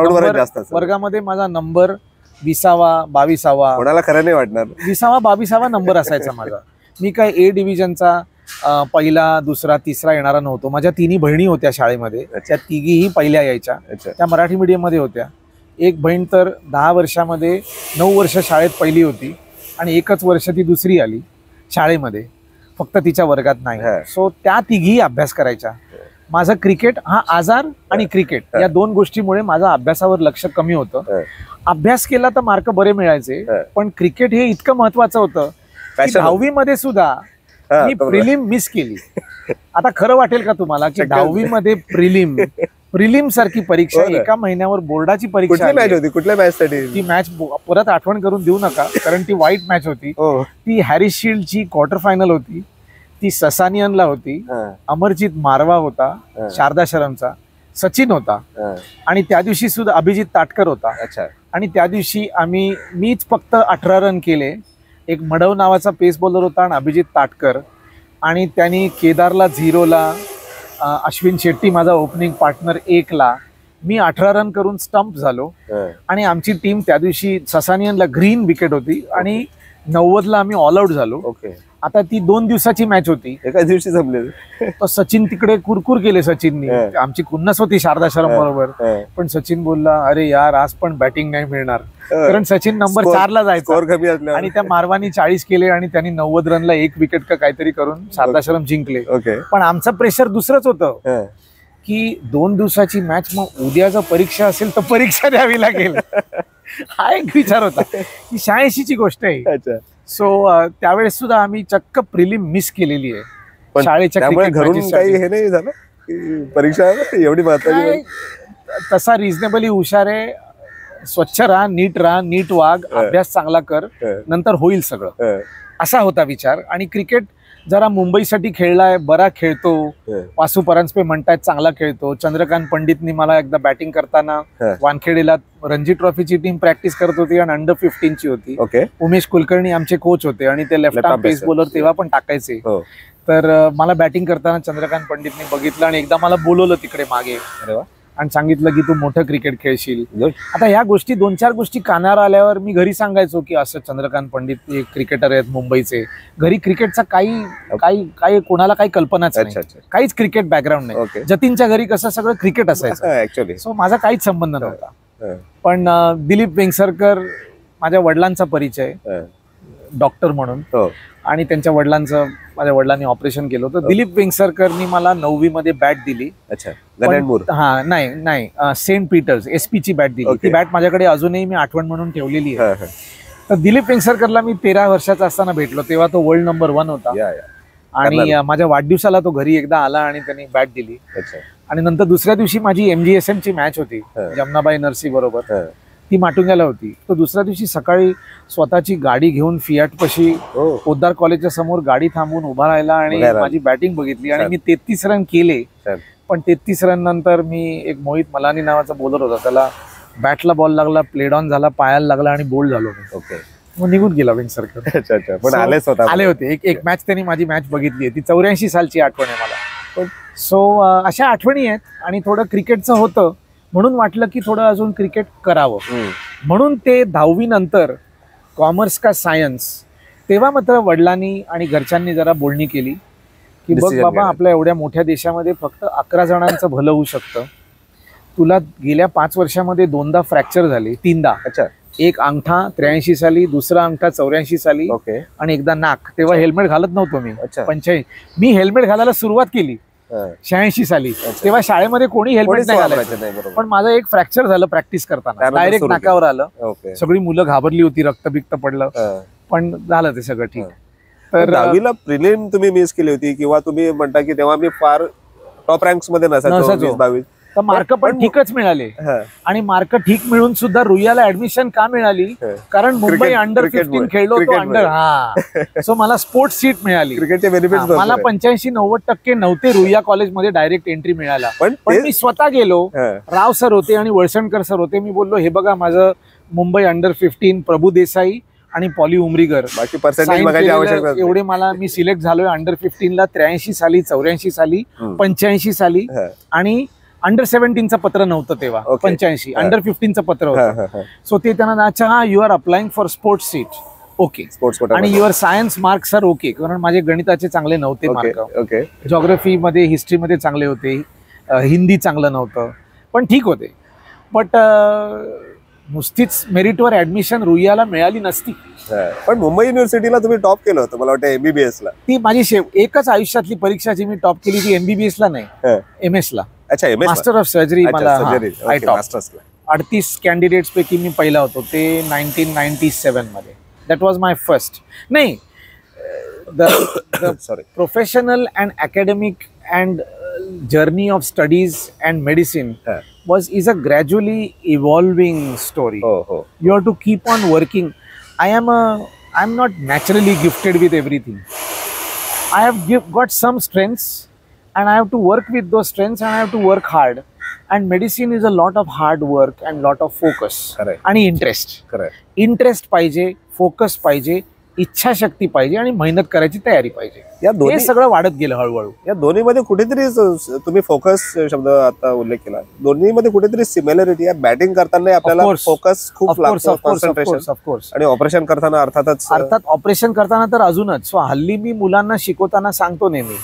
नंबर 20वा 22वा, कोणाला खरं नाही वाटणार, 20वा 22वा नंबर असायचा माझा. मी काय A डिव्हिजनचा पहिला, दुसरा, तिसरा येणारा नव्हतो. माझ्या 3 बहिणी होत्या शाळेमध्ये. त्या तिघीही पहिल्या यायच्या. त्या मराठी मीडियम मध्ये होत्या. एक बहीण तर 10 वर्षामध्ये 9 वर्ष शाळेत पहिली होती आणि 1च वर्ष ती दुसरी आली शाळेमध्ये, फक्त तिच्या वर्गात नाही. सो त्या तिघी अभ्यास करायच्या. माझं क्रिकेट हा आजार आणि क्रिकेट या 2 गोष्टीमुळे माझं अभ्यासावर लक्ष कमी होतं. अभ्यास केला तर मार्क बरे मिळायचे, पण क्रिकेट हे इतकं महत्वाचं होतं की 10वी मध्ये सुद्धा मी प्रिलिम मिस केली. आता खरं वाटेल का तुम्हाला की 10वी मध्ये प्रिलिम सारखी परीक्षा, एका महिन्यावर बोर्डाची परीक्षा मॅच होती. कुठल्या मॅच साठी? ती मॅच परत आठवण करून देऊ नका, कारण ती वाईट मॅच होती. ती हॅरिस शिल्डची क्वार्टर फायनल होती. ती ससानियनला होती. अमरजीत मारवा होता, शारदा शरमचा, सचिन होता, आणि त्या दिवशी सुद्धा अभिजित ताटकर होता. आणि त्या दिवशी मीच फक्त 18 रन केले. एक मडव नावाचा पेस बॉलर होता आणि अभिजित ताटकर, आणि त्यांनी केदारला 0ला, अश्विन शेट्टी माझा ओपनिंग पार्टनर 1ला, मी 18 रन करून स्टंप झालो. आणि आमची टीम त्या दिवशी ससानियनला ग्रीन विकेट होती आणि 90ला आम्ही ऑल आउट झालो. आता ती 2 दिवसाची मॅच होती. एका दिवशी जमले. तर सचिन तिकडे कुरकुर केले. सचिननी, आमची खुन्नस होती शारदा शरम बरोबर, पण सचिन बोलला, अरे यार आज पण बॅटिंग नाही मिळणार, कारण सचिन नंबर 4ला जायचा. आणि त्या मारवानी 40 केले आणि त्यांनी 90 रनला 1 विकेट का काहीतरी करून शारदा शरम जिंकले. पण आमचं प्रेशर दुसरंच होतं की 2 दिवसाची मॅच, मग उद्या जर परीक्षा असेल तर परीक्षा द्यावी लागेल. हा एक विचार होता. ही 86ची गोष्ट आहे. सो त्यावेळेस सुद्धा आम्ही चक्क प्रिलिम मिस केलेली आहे शाळेच्या. घरून काही हे नाही झालं, परीक्षा एवढी महत्वाची? तसा रिझनेबली हुशार आहे. स्वच्छ राहा, नीट वाग, अभ्यास चांगला कर, नंतर होईल सगळं, असा होता विचार. आणि क्रिकेट जरा मुंबईसाठी खेळलाय, बरा खेळतो. वासू परांजपे म्हणतायत चांगला खेळतो. चंद्रकांत पंडितनी मला एकदा बॅटिंग करताना वानखेडेला रणजी ट्रॉफीची टीम प्रॅक्टिस करत होती आणि अंडर 15 ची होती. उमेश कुलकर्णी आमचे कोच होते आणि ते लेफ्ट आर्म पेस बॉलर तेव्हा पण टाकायचे. तर मला बॅटिंग करताना चंद्रकांत पंडितनी बघितलं आणि एकदा मला बोलवलं तिकडे मागे आणि सांगितलं की तू मोठं क्रिकेट खेळशील. आता ह्या गोष्टी 2-4 गोष्टी कानावर आल्यावर मी घरी सांगायचो की असं चंद्रकांत पंडित एक क्रिकेटर आहेत मुंबईचे. घरी क्रिकेटचा काही कोणाला काही कल्पनाच नाही, काहीच क्रिकेट बॅकग्राऊंड नाही. जतीनच्या घरी कसं सगळं क्रिकेट असायचं ऍक्च्युअली. सो माझा काहीच संबंध नव्हता. पण दिलीप वेंगसरकर माझ्या वडिलांचा परिचय डॉक्टर म्हणून आणि त्यांच्या वडिलांचं माझ्या वडिलांनी ऑपरेशन केलं होतं. दिलीप वेंगसरकरनी मला 9वी मध्ये बॅट दिली. नाही सेंट पीटर्स SP ची बॅट दिली. ती बॅट माझ्याकडे अजूनही मी आठवण म्हणून ठेवलेली आहे. तर दिलीप वेंगसरकरला मी 13 वर्षाचा असताना भेटलो. तेव्हा तो वर्ल्ड नंबर 1 होता आणि माझ्या वाढदिवसाला तो घरी एकदा आला आणि त्यांनी बॅट दिली. आणि नंतर दुसऱ्या दिवशी माझी MGSM ची मॅच होती जमनाबाई नरसी बरोबर. ती माटुंग्याला होती. तो दुसऱ्या दिवशी सकाळी स्वतःची गाडी घेऊन फियाट पशी पोद्दार कॉलेजच्या समोर गाडी थांबून उभा राहिला आणि माझी बॅटिंग बघितली आणि मी 33 रन केले. पण 33 रन नंतर मी एक मोहित मलानी नावाचा बॉलर होता, त्याला बॅटला बॉल लागला, प्लेड ऑन झाला, पायाला लागला आणि बोल्ड झालो. मग निघून गेला वेंगसरकर. पण आले होते. एक मॅच त्यांनी माझी मॅच बघितली आहे. ती 84 सालची आठवण आहे मला. सो अशा आठवणी आहेत आणि थोडं क्रिकेटचं होतं म्हणून वाटलं की थोडं अजून क्रिकेट करावं. म्हणून ते 10वी नंतर कॉमर्स का सायन्स, तेव्हा मात्र वडिलांनी आणि घरच्यांनी जरा बोलणी केली की बघ बाबा, आपल्या एवढ्या मोठ्या देशामध्ये फक्त 11 जणांचं भलं होऊ शकतं. तुला गेल्या 5 वर्षामध्ये 2दा फ्रॅक्चर झाले, 3दा. एक अंगठा 83 साली, दुसरा अंगठा 84 साली आणि एकदा नाक. तेव्हा हेल्मेट घालत नव्हतो मी. 85 मी हेल्मेट घालायला सुरुवात केली 86 साली. तेव्हा शाळेमध्ये कोणी हेल्मेट नाही घालायचं. पण माझं एक फ्रॅक्चर झालं प्रॅक्टिस करताना, डायरेक्ट नाकावर आलं. सगळी मुलं घाबरली होती, रक्तबिक्त पडलं, पण झालं ते सगळं ठीक. तर 10वीला प्रिलिम तुम्ही मिस केली होती किंवा तुम्ही म्हणता की तेव्हा मी फार टॉप रँक्स मध्ये नसायचो 22. तर मार्क पण ठीकच मिळाले आणि मार्क ठीक मिळून सुद्धा रुईयाला ऍडमिशन का मिळाली? कारण मुंबई अंडर 15 खेळलो होतो, अंडर. सो मला स्पोर्ट्स सीट मिळाली. क्रिकेटचे बेनिफिट्स मला 85-90% नव्हते रुईया कॉलेजमध्ये डायरेक्ट एंट्री मिळाला. पण मी स्वतः गेलो. राव सर होते आणि वळसणकर सर होते. मी बोललो, हे बघा माझं मुंबई अंडर 15, प्रभू देसाई आणि पॉली उमरीगर एवढे मला, मी सिलेक्ट झालोय अंडर 15ला 83 साली, 84 साली, 85 साली. आणि अंडर 17चं पत्र नव्हतं तेव्हा, 85 अंडर 15चं पत्र होतं. सो ते त्यांना, अच्छा you are applying for sports seat, okay, आणि your science mark sir okay, कारण माझे गणिताचे चांगले नव्हते मार्क, जॉग्रफी मध्ये हिस्ट्री मध्ये चांगले होते, हिंदी चांगलं नव्हतं, पण ठीक होते. बट नुसतीच मेरिटवर ऍडमिशन रुईयाला मिळाली नसती. पण मुंबई युनिव्हर्सिटीला तुम्ही टॉप केलं होतं मला वाटतं, MBBS ला. ती माझी एकच आयुष्यातली परीक्षा जी मी टॉप केली ती MBBS ला नाही, MS ला. अच्छा, मास्टर ऑफ सर्जरी. मला 38 कॅन्डिडेट्स पैकी मी पहिला होतो, ते 1997 मध्ये. That was my first. नाही, sorry, professional and academic and journey of studies and medicine is a gradually evolving story. You have to keep on working. I'm not naturally gifted with everything. I have got some strengths and I have to work with those strengths and I have to work hard. And medicine is a lot of hard work and lot of focus. आणि interest. Interest पाहिजे, focus पाहिजे, इच्छाशक्ती पाहिजे आणि मेहनत करायची तयारी पाहिजे. या दोन्ही सगळं वाढत गेलं हळूहळू. या दोन्ही मध्ये कुठेतरी, तुम्ही फोकस शब्द आता उल्लेख केला, दोन्ही मध्ये कुठेतरी सिमिलरिटी आहे. बॅटिंग करताना आपल्याला फोकस खूप लागतो, कॉन्सन्ट्रेशन, आणि ऑपरेशन करताना अर्थात ऑपरेशन करताना तर अजूनच. सो हल्ली मी मुलांना शिकवताना सांगतो नेहमी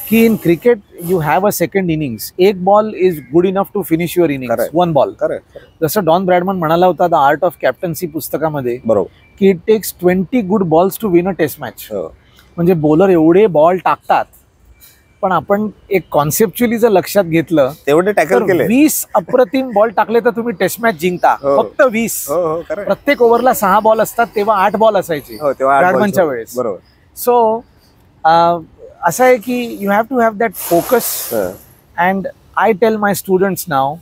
की in cricket you have a second innings. एक ball is good enough to finish your innings, one ball. जसं डॉन ब्रॅडमन म्हणाला होता द आर्ट ऑफ कॅप्टन्सी पुस्तकामध्ये, बरोबर, की it takes 20 good balls to win a test match. म्हणजे बॉलर एवढे बॉल टाकतात, पण आपण एक कॉन्सेप्च्युअली जर लक्षात घेतलं तेवढे टॅकल केले, 20 अप्रतिम बॉल टाकले तर तुम्ही टेस्ट मॅच जिंकता. फक्त 20. प्रत्येक ओव्हरला 6 बॉल असतात, तेव्हा 8 बॉल असायचे ब्रॅडमनच्या वेळेस. बरोबर. सो असं आहे की you have to have that focus. And I tell my students now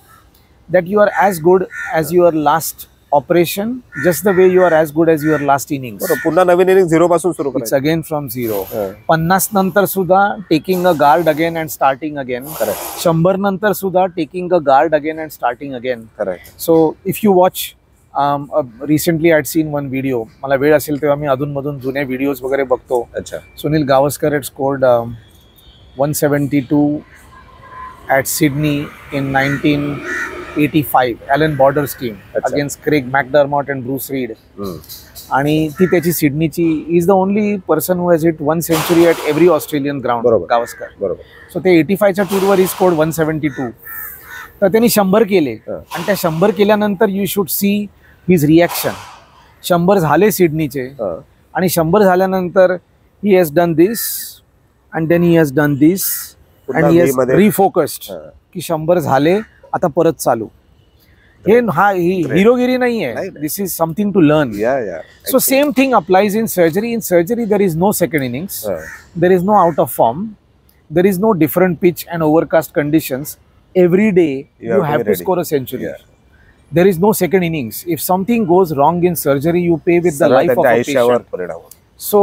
that you are as good as your last operation just the way you are as good as your last inning. बरोबर, पुन्हा नवीन इनिंग 0 पासून सुरू इट्स करायचं. Again from 0. 50 नंतर सुद्धा taking a guard again and starting again. 100 नंतर सुद्धा taking a guard again and starting again. So if you watch recently I had seen one video. मला वेळ असेल तेव्हा मी अधूनमधून जुने व्हिडिओज वगैरे बघतो. अच्छा. Sunil Gavaskar had scored 172 at Sydney in 1985, Alan Border's team against Craig McDermott and Bruce Reed. आणि ती त्याची सिडनीची is the only person who has hit 1 century at every Australian ground. Gavaskar. बरोबर. सो ते 85च्या टूरवर ही स्कोर्ड 172. तर त्यांनी 100 केले आणि त्या 100 केल्यानंतर you should see his reaction. 100 झाले सिडनीचे आणि 100 झाल्यानंतर he has done this and then he has done this and he has refocused की 100 झाले आता परत चालू. हे हिरोगिरी नाही आहे. This is something to learn. So same thing applies in surgery. In surgery there is no second innings, there is no out of form, there is no different pitch and overcast conditions. Every day you have to score a century. There is no second innings. If something goes wrong in surgery, you pay with the life of a patient. So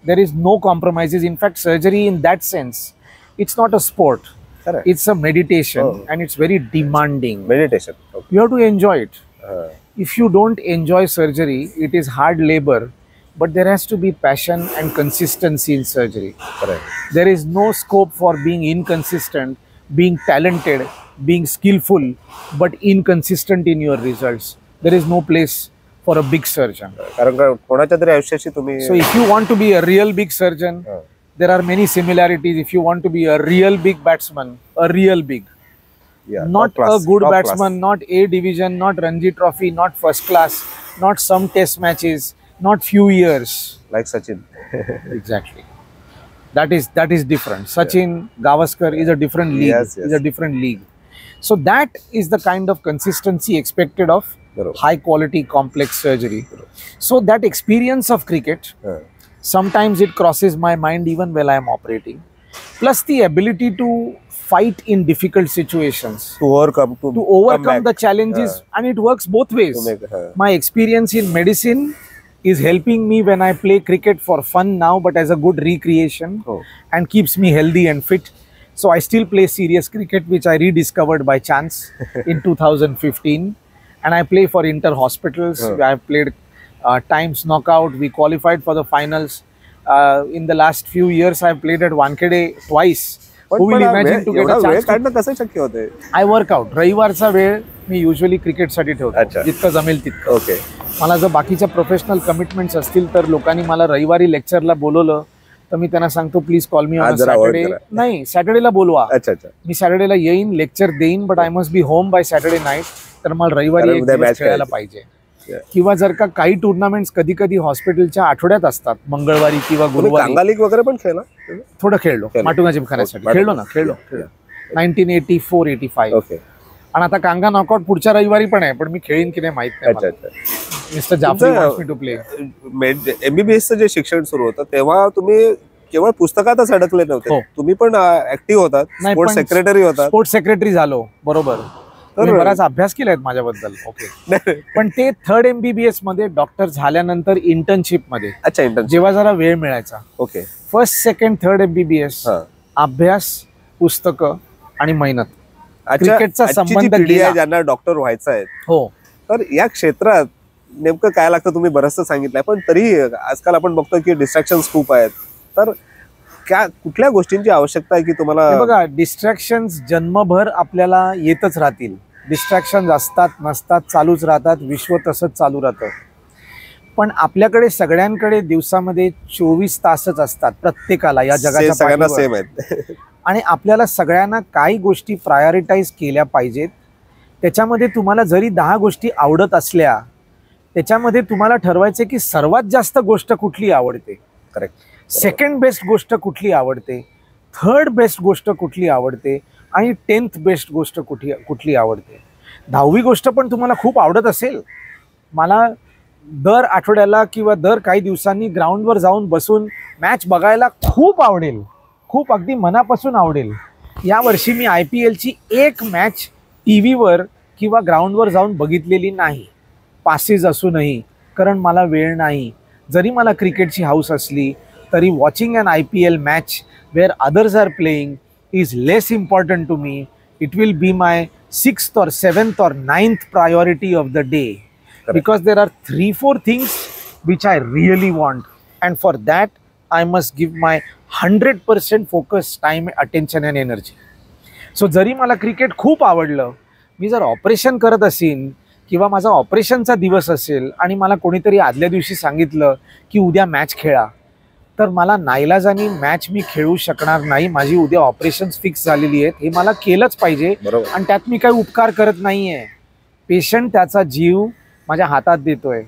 there is no compromises. In fact, surgery in that sense, it's not a sport. It's a meditation and it's very demanding. Meditation. You have to enjoy it. If you don't enjoy surgery, it is hard labor. But there has to be passion and consistency in surgery. There is no scope for being inconsistent, being talented, being skillful, but inconsistent in your results. There is no place for a big surgeon. So if you want to be a real big surgeon, there are many similarities. If you want to be a real big batsman, a real big, not a good batsman, not A division, not Ranji Trophy, not first class, not some test matches, not few years. Like Sachin. Exactly. That is different. Sachin, Gavaskar is a different league. Is a different league. So that is the kind of consistency expected of high quality complex surgery. So that experience of cricket, sometimes it crosses my mind even while I am operating. Plus the ability to fight in difficult situations. To overcome the challenges. And it works both ways. My experience in medicine is helping me when I play cricket for fun now, but as a good recreation and keeps me healthy and fit. So I still play serious cricket, which I rediscovered by chance in 2015. And I play for Inter Hospitals. I've played Times Knockout. We qualified for the finals. In the last few years, I've played at Wankhede twice. Who will imagine to get a chance? I work out. रविवारचा वेळ मी युजली क्रिकेटसाठी ठेवतो, जितकं जमेल तितकं. मला जर बाकीच्या प्रोफेशनल कमिटमेंट्स असतील तर लोकांनी मला रविवारी लेक्चरला बोलवलं तर मी त्यांना सांगतो please call me on Saturday. नाही, सॅटर्डेला बोलवा. मी सॅटर्डेला येईन, लेक्चर देईन, but I must be home by Saturday night. तर मला रविवारी एक दिवस खेळायला पाहिजे. किंवा जर का काही टुर्नामेंट्स कधी कधी हॉस्पिटलच्या आठवड्यात असतात, मंगळवारी किंवा गुरुवारी वगैरे पण खेळला. थोडं खेळलो माटुंगा जिमखान्यासाठी. खेळलो 1984-85. आणि आता कांगा नॉकआउट पुढच्या रविवारी पण आहे, पण मी खेळीन की नाही माहित नाही. Mister Jafri wants me to play. MBBS जे शिक्षण सुरू होतं तेव्हा तुम्ही केवळ पुस्तकातच अडकले नव्हते. तुम्ही पण ऍक्टिव्ह होतात, स्पोर्ट्स सेक्रेटरी होतात. स्पोर्ट्स सेक्रेटरी झालो, बरोबर. बराच अभ्यास केलाय माझ्याबद्दल. ओके. पण ते 3rd MBBS मध्ये डॉक्टर झाल्यानंतर इंटर्नशिप मध्ये. अच्छा. जेव्हा जरा वेळ मिळायचा. Okay. 1st, 2nd, 3rd MBBS अभ्यास, पुस्तकं आणि मेहनत. क्रिकेटचा संबंध ज्यांना डॉक्टर व्हायचं आहे, हो, तर या क्षेत्रात नेमकं काय लागतं तुम्ही बरंचसं सांगितलंय, पण तरी आजकाल आपण बघतो की डिस्ट्रॅक्शन्स खूप आहेत. तर कुठल्या गोष्टींची आवश्यकता आहे की तुम्हाला? बघा, डिस्ट्रॅक्शन्स जन्मभर आपल्याला येतच राहतील. डिस्ट्रॅक्शन्स असतात नसतात, चालूच राहतात. विश्व तसंच चालू राहतं. पण आपल्याकडे सगळ्यांकडे दिवसामध्ये 24 तासच असतात प्रत्येकाला या जगाच्या सगळ्यांना सेम आहेत. आणि आपल्याला सगळ्यांना काही गोष्टी प्रायोरिटाईज केल्या पाहिजेत. त्याच्यामध्ये तुम्हाला जरी 10 गोष्टी आवडत असल्या, त्याच्यामध्ये तुम्हाला ठरवायचे की सर्वात जास्त गोष्ट कुठली आवडते. करेक्ट. सेकंड बेस्ट गोष्ट कुठली आवडते, 3rd बेस्ट गोष्ट कुठली आवडते आणि 10th बेस्ट गोष्ट कुठली आवडते. 10वी गोष्ट पण तुम्हाला खूप आवडत असेल. मला दर आठवड्याला किंवा दर काही दिवसांनी ग्राउंडवर जाऊन बसून मॅच बघायला खूप आवडेल, खूप अगदी मनापासून आवडेल. यावर्षी मी IPLची एक मॅच TV वर किंवा ग्राउंडवर जाऊन बघितलेली नाही. पासेस असूनही, कारण मला वेळ नाही. जरी मला क्रिकेटची हाऊस असली तरी watching an IPL match where others are playing is less important to me. It will be my 6th or 7th or 9th priority of the day. Correct. Because there are 3-4 things which I really want, and for that I must give my 100% focus, time, attention and energy. So जरी मला क्रिकेट खूप आवडलं, मी जर ऑपरेशन करत असेन किंवा माझा ऑपरेशनचा दिवस असेल आणि मला कोणीतरी आदल्या दिवशी सांगितलं की उद्या मॅच खेळा, तर मला नाईलाजानी मॅच मी खेळू शकणार नाही. माझी उद्या ऑपरेशन्स फिक्स झालेली आहेत, हे मला केलंच पाहिजे. आणि त्यात मी काही उपकार करत नाही आहे. पेशंट त्याचा जीव माझ्या हातात देतोय,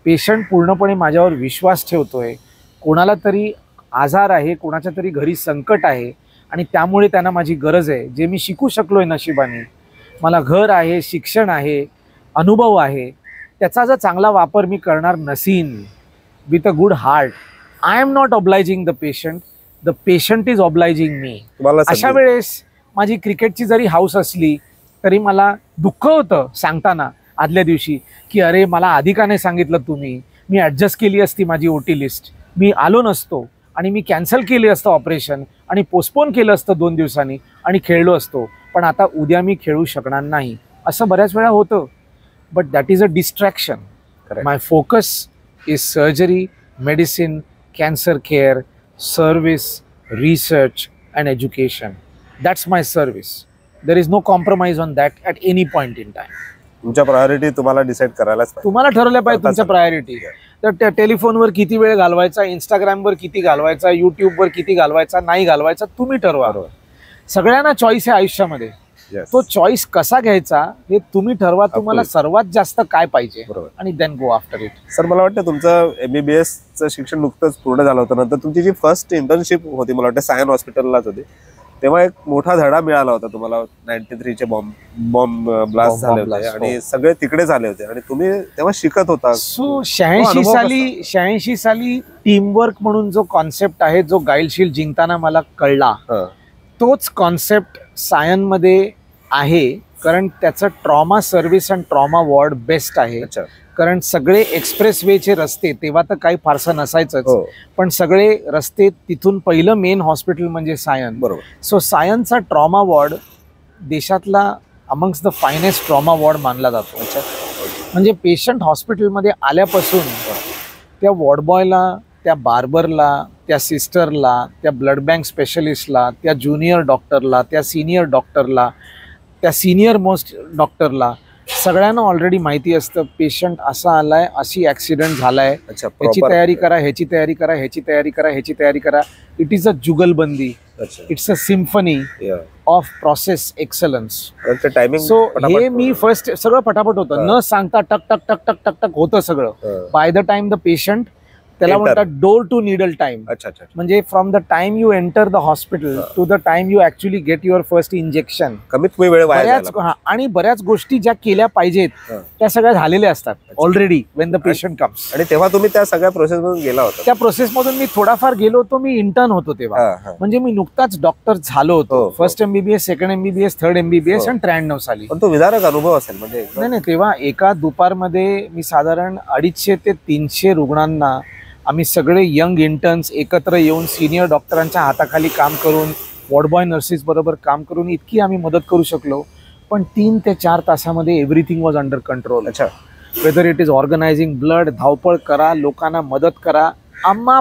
पेशंट पूर्णपणे माझ्यावर विश्वास ठेवतोय. कोणाला तरी आजार आहे, कोणाच्या तरी घरी संकट आहे आणि त्यामुळे त्यांना माझी गरज आहे. जे मी शिकू शकलोय नशिबाने, मला घर आहे, शिक्षण आहे, अनुभव आहे, त्याचा जर चांगला वापर मी करणार नसीन with a good heart, I am not obliging the patient, the patient is obliging me. अशा वेळेस माझी क्रिकेटची जरी हाऊस असली तरी मला दुःख होतं सांगताना आदल्या दिवशी की अरे मला आधी का नाही सांगितलं तुम्ही, मी ॲडजस्ट केली असती माझी OT लिस्ट, मी आलो नसतो आणि मी कॅन्सल केली असतं ऑपरेशन आणि पोस्टपोन केलं असतं 2 दिवसांनी आणि खेळलो असतो, पण आता उद्या मी खेळू शकणार नाही. असं बऱ्याच वेळा होतं. But that is a distraction. My focus is surgery, medicine, cancer care, service, research and education. That's my service. There is no compromise on that at any point in time. तुमच्या प्रायोरिटी तुम्हाला डिसाईड करायलाच पाहिजे. तुम्हाला ठरवल्या पाहिजे तुमच्या प्रायोरिटी. तर त्या टेलिफोनवर किती वेळ घालवायचा, इंस्टाग्रामवर किती घालवायचा, यूट्यूबवर किती घालवायचा, नाही घालवायचा, तुम्ही ठरवा. सगळ्यांना चॉईस आहे आयुष्यामध्ये. तो चॉईस कसा घ्यायचा हे तुम्ही ठरवा. तुम्हाला सर्वात जास्त काय पाहिजे आणि then go after it. Sir मला वाटतं तुमचं MBBSचं शिक्षण नुकतंच पूर्ण झालं होतं. नंतर तुमची जी फर्स्ट इंटर्नशिप होती मला वाटतं सायन हॉस्पिटललाच होती, तेव्हा एक मोठा धडा मिळाला होता तुम्हाला. 93चे बॉम्ब ब्लास्ट झाले होते आणि सगळे तिकडे झाले होते आणि तुम्ही तेव्हा शिकत होता. सो 86 साली टीमवर्क म्हणून जो कॉन्सेप्ट आहे, जो गाईलशील्ड जिंकताना मला कळला, तोच कॉन्सेप्ट सायनमध्ये आहे. कारण त्याचं trauma service and trauma ward best आहे. कारण सगळे एक्सप्रेसवेचे रस्ते तेव्हा तर काही फारसं नसायचंच, पण सगळे रस्ते तिथून पहिलं मेन हॉस्पिटल म्हणजे सायन. बरोबर. सो सायनचा ट्रॉमा वॉर्ड देशातला amongst the finest trauma ward मानला जातो. म्हणजे पेशंट हॉस्पिटलमध्ये आल्यापासून त्या वॉर्डबॉयला, त्या बार्बरला, त्या सिस्टरला, त्या ब्लड बँक स्पेशलिस्टला, त्या ज्युनियर डॉक्टरला, त्या सिनियर डॉक्टरला, त्या सिनियर मोस्ट डॉक्टरला सगळ्यांना ऑलरेडी माहिती असतं पेशंट असा आलाय, अशी ॲक्सिडेंट झालाय, ह्याची तयारी करा, ह्याची तयारी करा, ह्याची तयारी करा, ह्याची तयारी करा. इट इज अ जुगलबंदी. It's a symphony of process excellence. So हे मी फर्स्ट सगळं पटापट होतं, न सांगता टक टक टक टक टक टक होतं सगळं. By the time the patient, त्याला म्हणतात डोर टू नीडल टाइम. म्हणजे from the time you enter the hospital to the time you actually get your first injection, कमीत कमी वेळ आणि बऱ्याच गोष्टी ज्या केल्या पाहिजेत त्या सगळ्या झालेल्या असतात already Wien the patient comes. आणि तेव्हा तुम्ही त्या सगळ्या प्रोसेस मधून गेला होता. त्या प्रोसेस मधून मी थोडाफार गेलो होतो. मी इंटर्न होतो तेव्हा, म्हणजे मी नुकताच डॉक्टर झालो होतो. First MBBS, second MBBS, third MBBS आणि 93 साली. पण तो विदारक अनुभव असेल. म्हणजे नाही, तेव्हा एका दुपारमध्ये मी साधारण 250 ते 300 रुग्णांना, आम्ही सगळे यंग इंटर्न्स एकत्र येऊन सिनियर डॉक्टरांच्या हाताखाली काम करून, वॉर्डबॉय नर्सेस बरोबर काम करून इतकी आम्ही मदत करू शकलो. पण 3 ते 4 तासामध्ये everything was under control. Weather it is organising blood, धावपळ करा, लोकांना मदत करा. आम्हा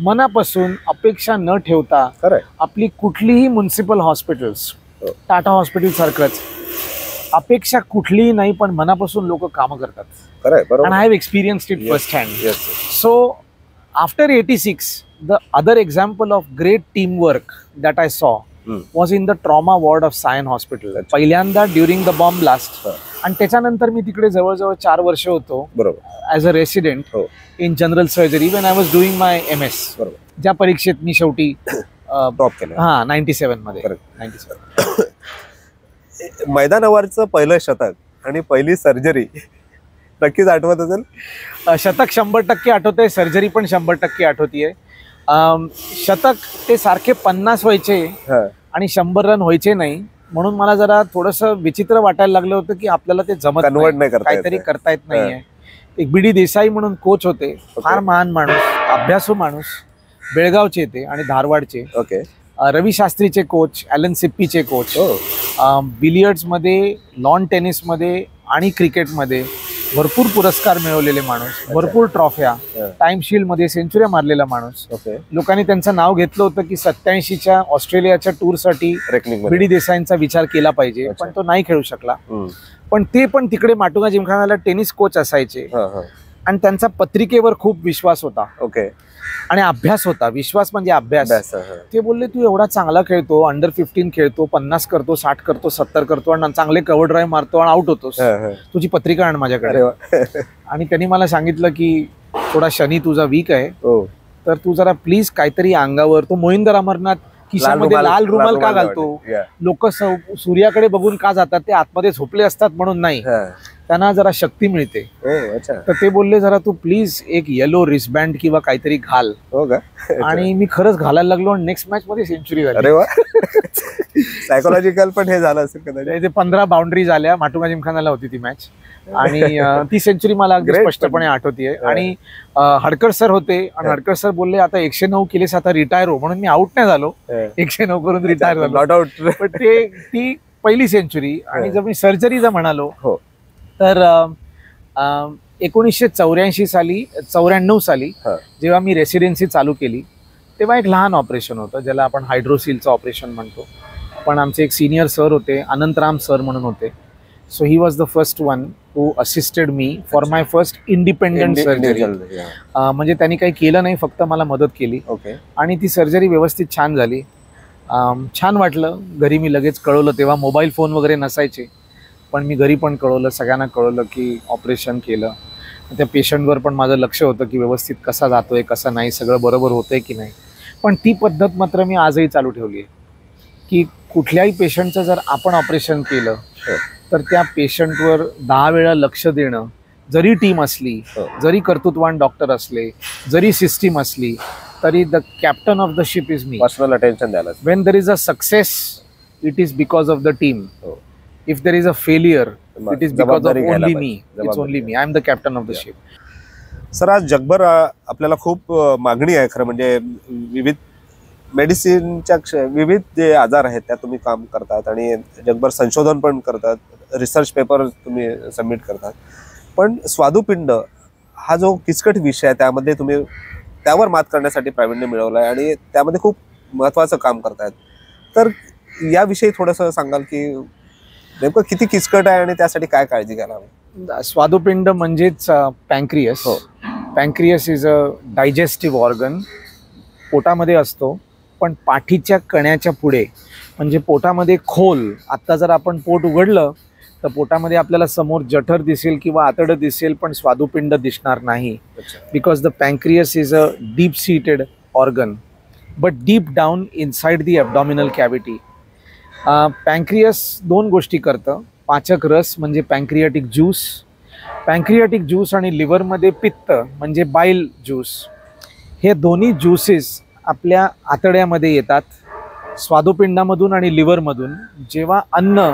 मनापासून अपेक्षा न ठेवता आपली कुठलीही म्युनिसिपल हॉस्पिटल्स, टाटा हॉस्पिटल सारखंच, अपेक्षा कुठलीही नाही, पण मनापासून लोक कामं करतात. And I have experienced it firsthand. So after 86, the other example of great teamwork that I saw was in the trauma ward of Sion Hospital. पहिल्यांदा ड्युरिंग द बॉम्ब ब्लास्ट, आणि त्याच्यानंतर मी तिकडे जवळजवळ 4 वर्ष होतो as a resident in general surgery when I was doing my MS. ज्या परीक्षेत मी शेवटी टॉप केलं. 97 मध्ये. 97 मैदानावरचं पहिलं शतक आणि पहिली सर्जरी नक्कीच आठवत असेल. शतक 100% आठवतंय, सर्जरी पण 100% आठवतीये. शतक ते सारखे 50 व्हायचे आणि 100 रन व्हायचे नाही, म्हणून मला जरा थोडंसं विचित्र वाटायला लागलं होतं की आपल्याला ते जमत कन्वर्ट नाही, नाही करता येत काहीतरी आहे. करता येत नाहीये. एक बी डी देसाई म्हणून कोच होते, फार महान माणूस, अभ्यासू माणूस, बेळगावचे ते आणि धारवाडचे. ओके. रवी शास्त्रीचे कोच, ॲलन सिप्पीचे कोच, बिलियर्ड्समध्ये, लॉन टेनिसमध्ये आणि क्रिकेटमध्ये भरपूर पुरस्कार मिळवलेले माणूस, भरपूर ट्रॉफ्या, टाइम शील्डमध्ये सेंचुऱ्या मारलेला माणूस. ओके. लोकांनी त्यांचं नाव घेतलं होतं की 87च्या ऑस्ट्रेलियाच्या टूरसाठी बी डी देसाईंचा विचार केला पाहिजे, पण तो नाही खेळू शकला. पण ते पण तिकडे माटुंगा जिमखानाला टेनिस कोच असायचे आणि त्यांचा पत्रिकेवर खूप विश्वास होता. ओके. आणि अभ्यास होता. विश्वास म्हणजे अभ्यास. ते बोलले तू एवढा चांगला खेळतो, अंडर 15 खेळतो, 50 करतो, 60 करतो, 70 करतो आणि चांगले कव्हर ड्राईव्ह मारतो आणि आउट होतोस, तुझी पत्रिका आण माझ्याकडे. आणि त्यांनी मला सांगितलं की थोडा शनी तुझा वीक आहे, तर तू जरा प्लीज काहीतरी अंगावर, तो मोहिंदर अमरनाथ खिशामध्ये लाल रुमाल का घालतो, लोक सूर्याकडे बघून का जातात, ते आतमध्ये झोपले असतात म्हणून नाही, त्यांना जरा शक्ती मिळते. तर ते बोलले जरा तू प्लीज एक येलो रिस्बँड किंवा काहीतरी घाल. आणि मी खरंच घालायला लागलो आणि नेक्स्ट मॅच मध्ये सेंचुरी झाली. अरे वा. सायकोलॉजिकल पण हे झालं असेल कदाचित. 15 बाउंड्री झाल्या. माटुंगा जिमखानाला होती ती मॅच आणि ती सेंचुरी मला अगदी स्पष्टपणे आठवतीये. आणि हडकर सर होते आणि हडकर सर बोलले आता 109 केलेस, आता रिटायर हो, म्हणून मी आउट नाही झालो, 109 करून रिटायर झालो. Not out. पण ती पहिली सेंचुरी. आणि जर मी सर्जरीचा म्हणालो तर 1994 साली जेव्हा मी रेसिडेन्सी चालू केली तेव्हा एक लहान ऑपरेशन होतं ज्याला आपण हायड्रोसिलचं ऑपरेशन म्हणतो. पण आमचे एक सिनियर सर होते, अनंतराम सर म्हणून होते. So he was the first one who assisted me for my first independent surgery. म्हणजे त्यांनी काही केलं नाही, फक्त मला मदत केली. आणि ती सर्जरी व्यवस्थित छान झाली. छान वाटलं. घरी मी लगेच कळवलं, तेव्हा मोबाईल फोन वगैरे नसायचे, पण मी घरी पण कळवलं, सगळ्यांना कळवलं की ऑपरेशन केलं. त्या पेशंटवर पण माझं लक्ष होतं की व्यवस्थित कसा जातोय, कसा नाही, सगळं बरोबर होतंय की नाही. पण ती पद्धत मात्र मी आजही चालू ठेवली आहे की कुठल्याही पेशंटचं जर आपण ऑपरेशन केलं तर त्या पेशंटवर 10 वेळा लक्ष देणं, जरी टीम असली, जरी कर्तृत्वान डॉक्टर असले, जरी सिस्टीम असली, तरी the captain of the ship is me. Personal attention द्यायला. When there is a success it is because of the team. If there is a failure, it is because of only me. It's only me. I am the captain of the ship. Sir, आज जगभर आपल्याला खूप मागणी आहे खरं म्हणजे विविध मेडिसिनच्या विविध जे आजार आहेत त्यात तुम्ही काम करतात आणि जगभर संशोधन पण करतात, रिसर्च पेपर तुम्ही सबमिट करतात. पण स्वादुपिंड हा जो किचकट विषय आहे त्यामध्ये तुम्ही त्यावर मात करण्यासाठी प्रावीण्य मिळवलं आहे आणि त्यामध्ये खूप महत्त्वाचं काम करतायत. तर याविषयी थोडंसं सांगाल की नेमकं किती किचकट आहे आणि त्यासाठी काय काळजी घ्यायला हवी? स्वादुपिंड म्हणजेच पँक्रियस. पँक्रियस इज अ डायजेस्टिव्ह ऑर्गन. पोटामध्ये असतो, पण पाठीच्या कण्याच्या पुढे म्हणजे पोटामध्ये खोल. आत्ता जर आपण पोट उघडलं तर पोटामध्ये आपल्याला समोर जठर दिसेल किंवा आतडं दिसेल, पण स्वादुपिंड दिसणार नाही. Because the pancreas is a deep seated organ but deep down inside the abdominal cavity. Pancreas 2 गोष्टी करतं. पाचक रस म्हणजे पँक्रियाटिक ज्यूस. पँक्रियाटिक ज्यूस आणि लिव्हरमध्ये पित्त म्हणजे बाईल ज्यूस. हे दोन्ही ज्यूसेस आपल्या आतड्यामध्ये येतात स्वादुपिंडामधून आणि लिव्हरमधून. जेव्हा अन्न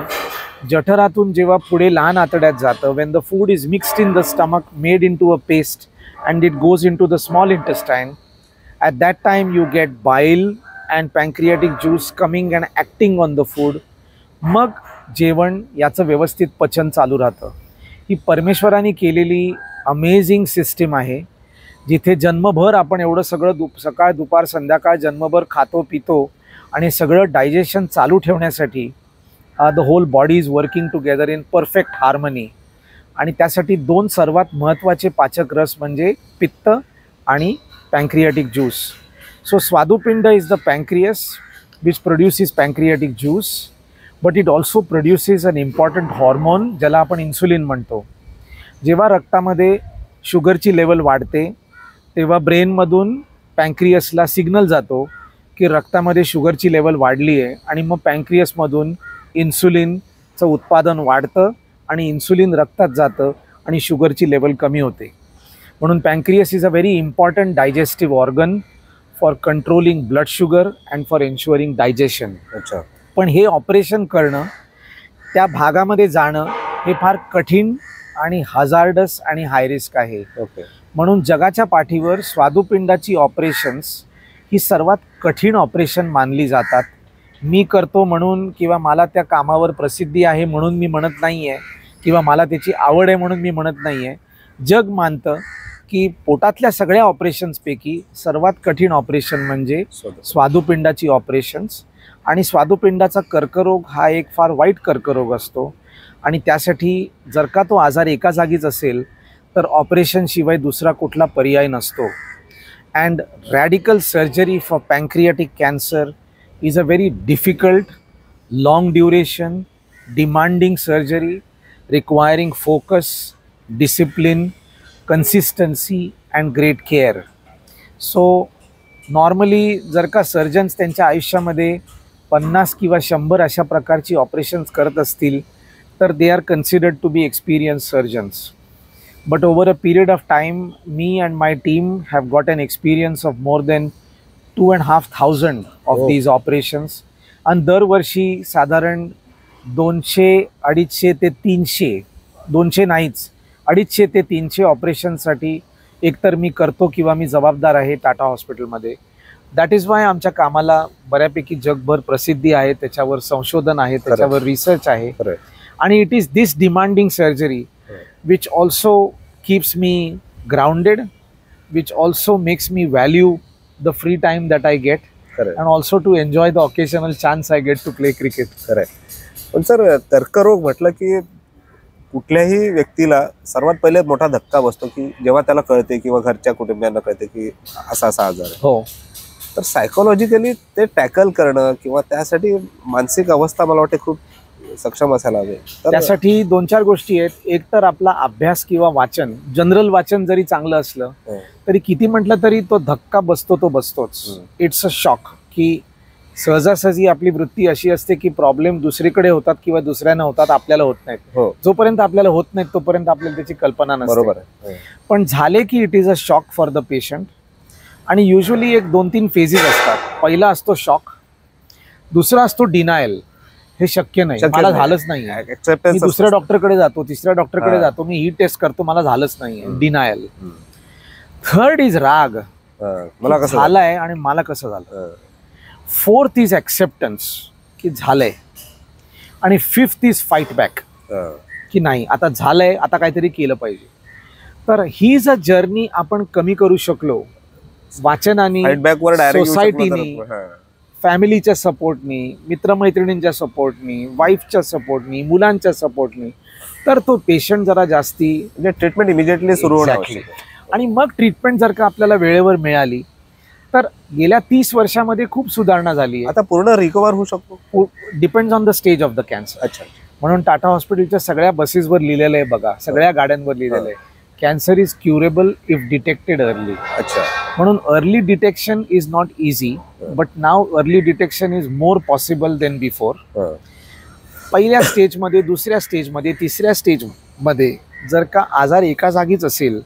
जठरातून जेव्हा पुढे लहान आतड्यात जातं, when the food is mixed in the stomach, made into a paste and it goes into the small intestine, at that time you get bile and pancreatic juice coming and acting on the food. मग जेवण याचं व्यवस्थित पचन चालू राहतं. ही परमेश्वराने केलेली अमेझिंग सिस्टीम आहे जिथे जन्मभर आपण एवढं सगळं सकाळ दुपार संध्याकाळ जन्मभर खातो पितो आणि सगळं डायजेशन चालू ठेवण्यासाठी the whole body is working together in perfect harmony. आणि त्यासाठी 2 सर्वात महत्त्वाचे पाचक रस म्हणजे पित्त आणि pancreatic juice. So Swadupinda is the pancreas which produces pancreatic juice, but it also produces an important hormone ज्याला आपण इन्सुलिन म्हणतो. जेव्हा रक्तामध्ये शुगरची लेवल वाढते तेव्हा ब्रेनमधून पँक्रियसला सिग्नल जातो की रक्तामध्ये शुगरची लेवल वाढली आहे आणि मग पँक्रियसमधून इन्सुलिनचं उत्पादन वाढतं आणि इन्सुलिन रक्तात जातं आणि शुगरची लेवल कमी होते. म्हणून pancreas is a very important digestive organ for controlling blood sugar and for ensuring digestion. अच्छा. पण हे ऑपरेशन करणं, त्या भागामध्ये जाणं हे फार कठीण आणि हजार्डस आणि हाय रिस्क आहे. ओके. म्हणून जगाच्या पाठीवर स्वादुपिंडाची ऑपरेशन्स ही सर्वात कठीण ऑपरेशन मानली जातात. मी करतो म्हणून किंवा मला त्या कामावर प्रसिद्धी आहे म्हणून मी म्हणत नाही आहे, किंवा मला त्याची आवड आहे म्हणून मी म्हणत नाही आहे. जग मानतं की पोटातल्या सगळ्या ऑपरेशन्सपैकी सर्वात कठीण ऑपरेशन म्हणजे स्वादुपिंडाची ऑपरेशन्स. आणि स्वादुपिंडाचा कर्करोग हा एक फार वाईट कर्करोग असतो आणि त्यासाठी जर का तो आजार एका जागीच असेल तर ऑपरेशनशिवाय दुसरा कुठला पर्याय नसतो. And radical surgery for pancreatic cancer is a very difficult, long duration, demanding surgery requiring focus, discipline, consistency and great care. So normally जर का सर्जन्स त्यांच्या आयुष्यामध्ये 50 किंवा 100 अशा प्रकारची ऑपरेशन्स करत असतील तर they are considered to be experience surgeons. But over a period of time me and my team have got an experience of more than 2,500 of these operations. आणि दरवर्षी साधारण 200, 250 ते 300, 200 नाहीच, 250 ते 300 ऑपरेशनसाठी एकतर मी करतो किंवा मी जबाबदार आहे टाटा हॉस्पिटलमध्ये. दॅट इज वाय आमच्या कामाला बऱ्यापैकी जगभर प्रसिद्धी आहे, त्याच्यावर संशोधन आहे, त्याच्यावर रिसर्च आहे. आणि it is this demanding surgery which also keeps me grounded, which also makes me value the free time that I get and also to enjoy the occasional chance I get to play cricket. पण सर, कर्करोग म्हटलं की कुठल्याही व्यक्तीला सर्वात पहिले मोठा धक्का बसतो की जेव्हा त्याला कळते किंवा घरच्या कुटुंबियांना कळते की असा आजार आहे. हो. तर सायकोलॉजिकली ते टॅकल करणं किंवा त्यासाठी मानसिक अवस्था मला वाटते खूप सक्षम असायला हवे. त्यासाठी 2-4 गोष्टी आहेत. एक तर आपला अभ्यास किंवा वाचन, जनरल वाचन जरी चांगलं असलं तरी किती म्हटलं तरी तो धक्का बसतो, तो बसतोच. इट्स अ शॉक की सहजासहजी आपली वृत्ती अशी असते की प्रॉब्लेम दुसरीकडे होतात किंवा दुसऱ्यांना होतात, आपल्याला होत नाहीत. जोपर्यंत आपल्याला होत नाहीत तोपर्यंत आपल्याला त्याची कल्पना नसते. बरोबर आहे. पण झाले की it is a shock for the patient. आणि युजली एक 2-3 फेजेस असतात. पहिला असतो शॉक, दुसरा असतो डिनायल. हे शक्य नाही, मला झालंच नाही, मी दुसऱ्या डॉक्टरकडे जातो, तिसऱ्या डॉक्टरकडे जातो, मी ही टेस्ट करतो, मला झालंच नाही, डिनायल. थर्ड इज राग, मला कसं झालंय आणि मला कसं झालं. फोर्थ इज ॲक्सेप्टन्स की झालंय. आणि फिफ्थ इज फाईट बॅक की नाही आता झालंय, आता काहीतरी केलं पाहिजे. तर ही जर जर्नी आपण कमी करू शकलो वाचनाने, सोसायटीने, फॅमिलीच्या सपोर्टनी, मित्रमैत्रिणींच्या सपोर्टनी, वाईफच्या सपोर्टनी, मुलांच्या सपोर्टनी, तर तो पेशंट जरा जास्ती म्हणजे ट्रीटमेंट इमिजिएटली सुरू होणार. आणि मग ट्रीटमेंट जर का आपल्याला वेळेवर मिळाली तर गेल्या 30 वर्षामध्ये खूप सुधारणा झाली. आता पूर्ण रिकवर होऊ शकतो. Depends on the stage of the cancer. अच्छा. म्हणून टाटा हॉस्पिटलच्या सगळ्या बसेसवर लिहिलेलं आहे बघा, सगळ्या गाड्यांवर लिहिलेलं आहे cancer is curable if detected early. अच्छा. म्हणून early detection is not easy, but now early detection is more possible than before. पहिल्या स्टेजमध्ये, दुसऱ्या स्टेजमध्ये, तिसऱ्या स्टेजमध्ये जर का आजार एका जागीच असेल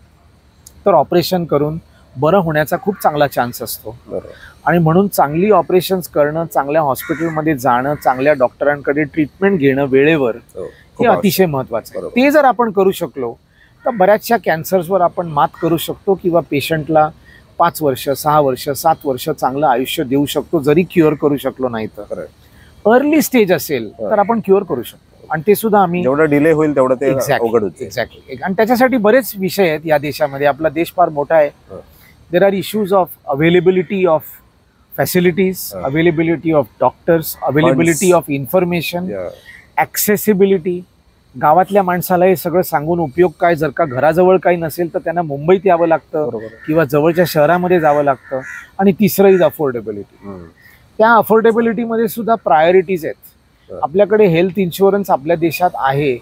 तर ऑपरेशन करून बरं होण्याचा खूप चांगला चान्स असतो. आणि म्हणून चांगली ऑपरेशन्स करणं, चांगल्या हॉस्पिटलमध्ये जाणं, चांगल्या डॉक्टरांकडे ट्रीटमेंट घेणं वेळेवर हे अतिशय महत्त्वाचं आहे. ते जर आपण करू शकलो तर बऱ्याचशा कॅन्सर्सवर आपण मात करू शकतो किंवा पेशंटला 5 वर्ष, 6 वर्ष, 7 वर्ष चांगलं आयुष्य देऊ शकतो, जरी क्युअर करू शकलो नाही तर. अर्ली स्टेज असेल तर आपण क्युअर करू शकतो. आणि ते सुद्धा आम्ही जेवढं डिले होईल तेवढं ते अवघड होते. एक्झॅक्टली. आणि त्याच्यासाठी बरेच विषय आहेत या देशामध्ये. आपला देश फार मोठा आहे. There are issues of availability of facilities, availability of doctors, availability of information, accessibility. गावातल्या माणसाला हे सगळं सांगून उपयोग काय, जर का घराजवळ काही नसेल तर त्यांना मुंबईत यावं लागतं किंवा जवळच्या शहरामध्ये जावं लागतं. आणि तिसरं इज अफोर्डेबिलिटी. त्या अफोर्डेबिलिटीमध्ये सुद्धा प्रायोरिटीज आहेत. आपल्याकडे हेल्थ इन्शुरन्स आपल्या देशात आहे,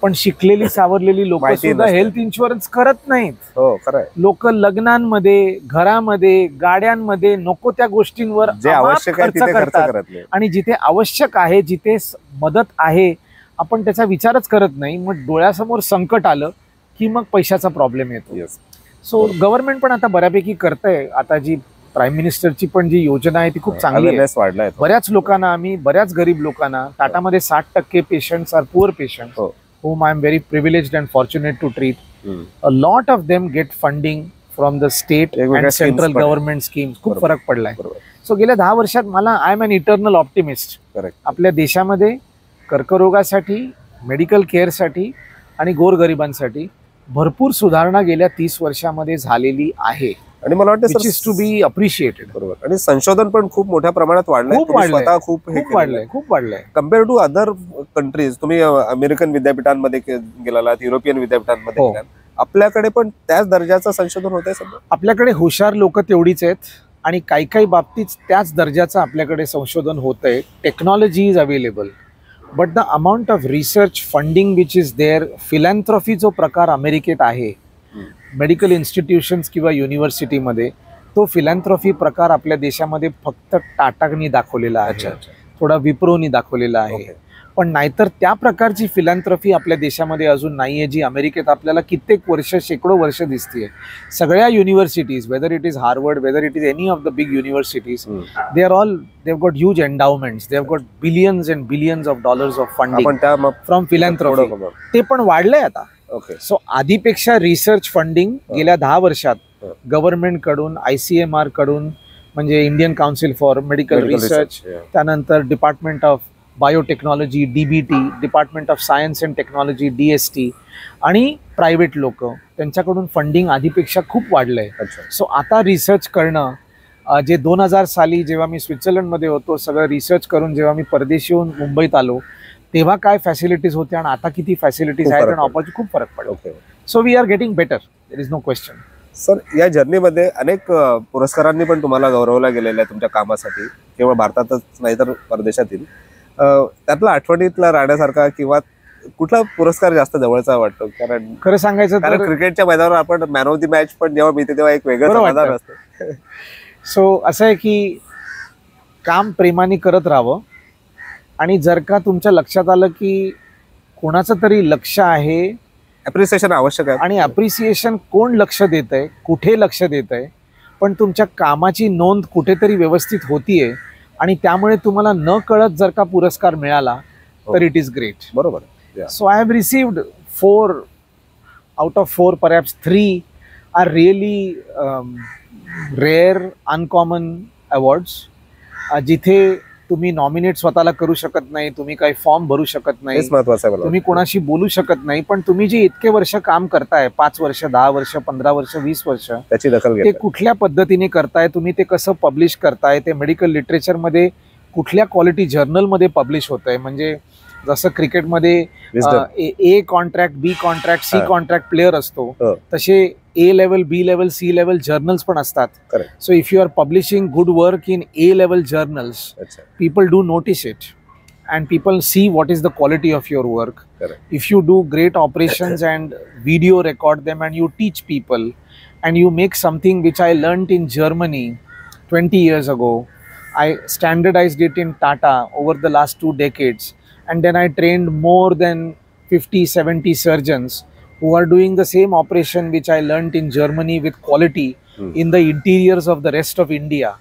पण शिकलेली सावरलेली लोक सुद्धा हेल्थ इन्शुरन्स करत नाहीत. लोक लग्नांमध्ये, घरामध्ये, गाड्यांमध्ये नको त्या गोष्टींवर खर्च करतात. आणि जिथे आवश्यक आहे, जिथे मदत आहे, आपण त्याचा विचारच करत नाही. मग डोळ्यासमोर संकट आलं की मग पैशाचा प्रॉब्लेम येतो. सो गव्हर्नमेंट पण आता बऱ्यापैकी करतंय. आता जी प्राईम मिनिस्टरची पण जी योजना आहे ती खूप चांगली आहे. Awareness वाढलाय तो. बऱ्याच लोकांना आम्ही, बऱ्याच गरीब लोकांना, टाटामध्ये 60% पेशंट्स आर पुअर पेशंट्स हो. whom I am very privileged and fortunate to treat. हम्म. A lot of them get funding from the state वेगवेगळ्या and central schemes पण आहेत. government schemes. खूप बरोबर. फरक पडलाय. बरोबर. सो गेल्या 10 वर्षात मला I am an eternal optimist. Correct. आपल्या देशामध्ये कर्करोगासाठी, मेडिकल केअरसाठी आणि गोरगरिबांसाठी भरपूर सुधारणा गेल्या 30 वर्षामध्ये झालेली आहे. आणि मला वाटतं which is to be appreciated. बरोबर. आणि संशोधन पण खूप मोठ्या प्रमाणात वाढलंय. खूप तुम्ही वाढलंय. स्वतः खूप खूप वाढलंय. Compare to other countries. तुम्ही अमेरिकन विद्यापीठांमध्ये गेलात, युरोपियन विद्यापीठांमध्ये हो. गेलात, आपल्याकडे पण त्याच दर्जाचं संशोधन होत आहे सध्या. आपल्याकडे हुशार लोक तेवढीच आहेत आणि काही काही बाबतीत त्याच दर्जाचं आपल्याकडे संशोधन होत आहे. Technology is available, but the amount of research funding which is there, philanthropy जो प्रकार अमेरिकेत आहे मेडिकल इन्स्टिट्यूशन्स किंवा युनिव्हर्सिटीमध्ये, तो फिलॅन्थ्रॉफी प्रकार आपल्या देशामध्ये फक्त टाटानी दाखवलेला आहे, थोडा विप्रोनी दाखवलेला आहे. Okay. पण नाहीतर त्या प्रकारची फिलॅन्थ्रॉफी आपल्या देशामध्ये अजून नाहीये, जी अमेरिकेत आपल्याला कित्येक वर्ष, शेकडो वर्ष दिसतीये. सगळ्या universities, whether it is Harvard, whether it is any of the big universities, they are all, they have got huge endowments, they have got billions and billions of dollars of funding from philanthropy. ते पण वाढलंय आता. ओके. सो आधीपेक्षा रिसर्च फंडिंग गेल्या 10 वर्षात गव्हर्नमेंट कडून, ICMR कडून, म्हणजे Indian council for medical research, त्यानंतर department of biotechnology DBT, department of science and technology DST, आणि प्रायव्हेट लोक, त्यांच्याकडून फंडिंग आधीपेक्षा खूप वाढलंय. सो आता रिसर्च करणं, जे 2000 साली जेव्हा मी स्वित्झर्लंडमध्ये होतो, सगळं रिसर्च करून जेव्हा मी परदेशी येऊन मुंबईत आलो, तेव्हा काय फॅसिलिटीज होत्या आणि आता किती फॅसिलिटीज आहेत आणि ऑपॉर्च्युनिटी खूप फरक पडतो. So we are getting better, there is no question. Sir, या जर्नीमध्ये अनेक पुरस्कारांनी पण तुम्हाला गौरवला गेलेला आहे तुमच्या कामासाठी, केवळ भारतातच नाही तर परदेशातील. त्यातला आठवणीतला राहण्यासारखा किंवा कुठला पुरस्कार जास्त जवळचा वाटतो? कारण खरं सांगायचं तर क्रिकेटच्या मैदानावर आपण मॅन ऑफ द मॅच पण जेव्हा मिळते तेव्हा एक वेगळं समाधान असतं. सो असं आहे की काम प्रेमाने करत राहावं, आणि जर का तुमच्या लक्षात आलं की कोणाचं तरी लक्ष आहे, अप्रिसिएशन आवश्यक आहे. आणि अप्रिसिएशन कोण लक्ष देत आहे, कुठे लक्ष देत आहे, पण तुमच्या कामाची नोंद कुठेतरी व्यवस्थित होतीये आणि त्यामुळे तुम्हाला न कळत जर का पुरस्कार मिळाला तर इट इज ग्रेट. बरोबर. So I have received 4 out of 4, perhaps 3 are really rare, uncommon awards. जिथे तुम्ही नॉमिनेट स्वतःला करू शकत नाही, तुम्ही काही फॉर्म भरू शकत नाही, तुम्ही कोणाशी बोलू शकत नाही, पण तुम्ही जे इतके वर्ष काम करताय, 5 वर्ष, 10 वर्ष, 15 वर्ष, 20 वर्ष, त्याची दखल ते कुठल्या पद्धतीने करताय, तुम्ही ते कसं पब्लिश करताय, ते मेडिकल लिटरेचरमध्ये कुठल्या क्वालिटी जर्नलमध्ये पब्लिश होतंय. म्हणजे जसं क्रिकेटमध्ये A contract, B contract, C contract player असतो, तसे A level, B level, C level journals पण असतात. So if you are publishing good work in A level journals, people do notice it and people see what is the quality of your work. If you do great operations and video record them and you teach people and you make something which I learned in Germany 20 years ago, I standardized it in Tata over the last 2 decades, and then I trained more than 50-70 surgeons who are doing the same operation which I learned in Germany with quality in the interiors of the rest of India.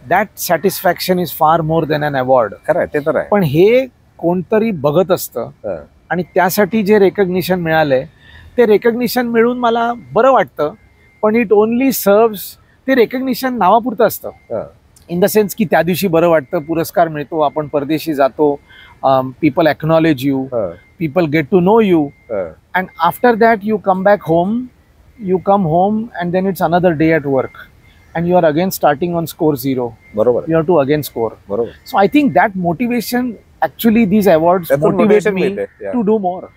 That satisfaction is far more than an award. पण हे कोणतरी बघत असतं आणि त्यासाठी जे रेकग्निशन मिळालंय ते रेकग्निशन मिळून मला बरं वाटतं, पण इट ओनली सर्व्स, ते रेकग्निशन नावापुरतं असतं. इन द सेन्स की त्या दिवशी बरं वाटतं, पुरस्कार मिळतो, आपण परदेशी जातो, people acknowledge you, people get to know you, and after that you come back home, you come home and then it's another day at work and you are again starting on score 0. You have to again score. So I think that motivation, actually these awards motivate me to do more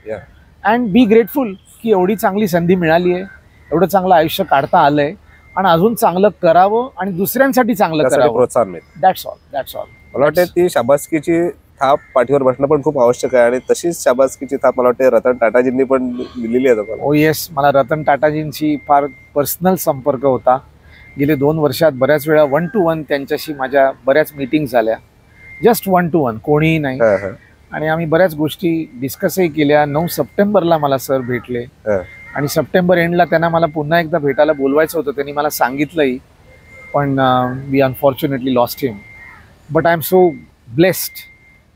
and be grateful की एवढी चांगली संधी मिळाली आहे, एवढं चांगलं आयुष्य काढता आलंय आणि अजून चांगलं करावं आणि दुसऱ्यांसाठी चांगलं करावं. प्रोत्साहन मिळतं. That's all. मला वाटतं ती शाबासकीची थाप पाठीवर बसणं पण खूप आवश्यक आहे, आणि तशीच शाबासकीची थाप मला वाटते रतन टाटाजींनी पण दिलेली आहे. ओ येस, मला रतन टाटाजींची फार पर्सनल संपर्क होता. गेले 2 वर्षात बऱ्याच वेळा 1 to 1 त्यांच्याशी माझ्या बऱ्याच मीटिंग झाल्या, जस्ट 1 to 1, कोणीही नाही, आणि आम्ही बऱ्याच गोष्टी डिस्कसही केल्या. 9 सप्टेंबरला मला सर भेटले आणि सप्टेंबर एंडला त्यांना मला पुन्हा एकदा भेटायला बोलवायचं होतं. त्यांनी मला सांगितलंही पण we unfortunately lost him. But I'm so blessed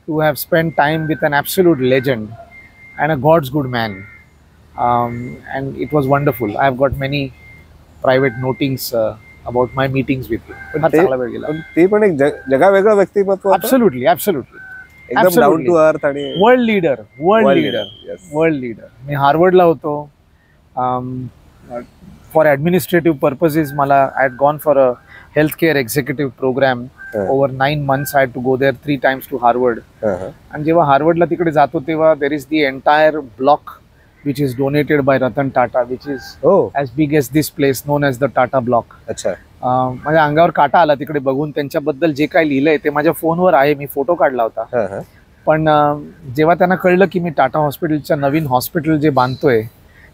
to have spent time with an absolute legend and a God's good man. And it was wonderful. I've got many private notings about my meetings with him. फार चांगला वेळ गेला. पण ते पण एक जगावेगळं व्यक्तिमत्व होतं. Absolutely, absolutely. एकदम डाऊन टू अर्थ आणि world leader, world World leader, leader, yes. World leader. मी हार्वर्डला होतो. फॉर ॲडमिनिस्ट्रेटिव्ह पर्पजेस मला I had gone for a health care executive program. Over 9 months I had to go there 3 times to Harvard. आणि जेव्हा हार्वर्डला तिकडे जातो तेव्हा there is the entire block which is donated by Ratan Tata, which is as big as this place, known as the Tata Block. अच्छा. माझ्या अंगावर काटा आला तिकडे बघून. त्यांच्याबद्दल जे काही लिहिलंय ते माझ्या फोनवर आहे. मी फोटो काढला होता. पण जेव्हा त्यांना कळलं की मी टाटा हॉस्पिटलच्या नवीन हॉस्पिटल जे बांधतोय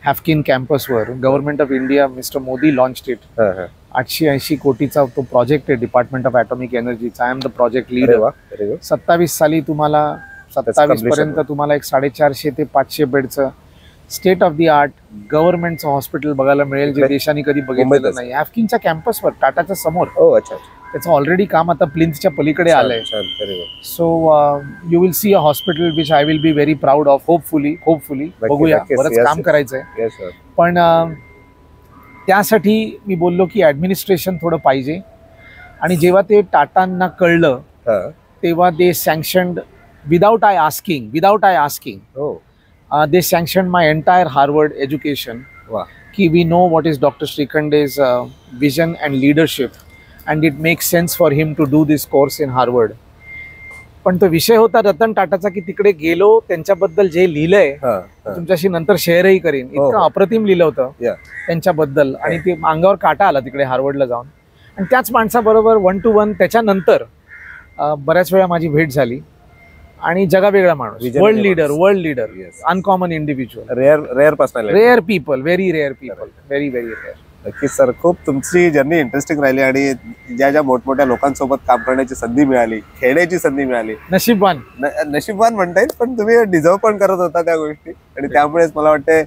हॅफकिन कॅम्पसवर, government of India mister Modi launch it. 880 कोटीचा तो प्रोजेक्ट आहे डिपार्टमेंट ऑफ ॲटॉमिक एनर्जीचा. I am the project leader. 27 साली तुम्हाला 27 पर्यंत तुम्हाला एक 450 ते 500 बेडचं स्टेट ऑफ द आर्ट गव्हर्नमेंटचं हॉस्पिटल बघायला मिळेल जे देशाने कधी बघितलेलं नाही. हॅफकिनच्या कॅम्पसवर टाटाच्या समोर. त्याचं ऑलरेडी काम आता प्लिंथच्या पलीकडे आलंय. So you will see a hospital which I will be very proud of. Hopefully बघूया. बरंच काम करायचंय. पण त्यासाठी मी बोललो की ॲडमिनिस्ट्रेशन थोडं पाहिजे. आणि जेव्हा ते टाटांना कळलं तेव्हा they sanctioned without I asking they sanctioned my entire Harvard education. Ki we know what is Dr. Srikande's vision and leadership, and it makes sense for him to do this course in Harvard. पण तो विषय होता रतन टाटाचा की तिकडे गेलो त्यांच्याबद्दल जे लिहिलंय तुमच्याशी नंतर शेअरही करीन. इतकं अप्रतिम लिहिलं होतं त्यांच्याबद्दल आणि ते अंगावर काटा आला तिकडे हार्वर्डला जाऊन. आणि त्याच माणसाबरोबर 1 to 1 त्याच्यानंतर बऱ्याच वेळा माझी भेट झाली. आणि जगावेगळा माणूस. World leader, uncommon individual, rare personality, rare people, very rare people, very rare. नक्कीच सर, खूप तुमची जर्नी इंटरेस्टिंग राहिली आणि ज्या ज्या मोठमोठ्या लोकांसोबत काम करण्याची संधी मिळाली, खेळण्याची संधी मिळाली. नशीबवान म्हणता येईल, पण तुम्ही डिझर्व पण करत होता त्या गोष्टी. आणि त्यामुळेच मला वाटते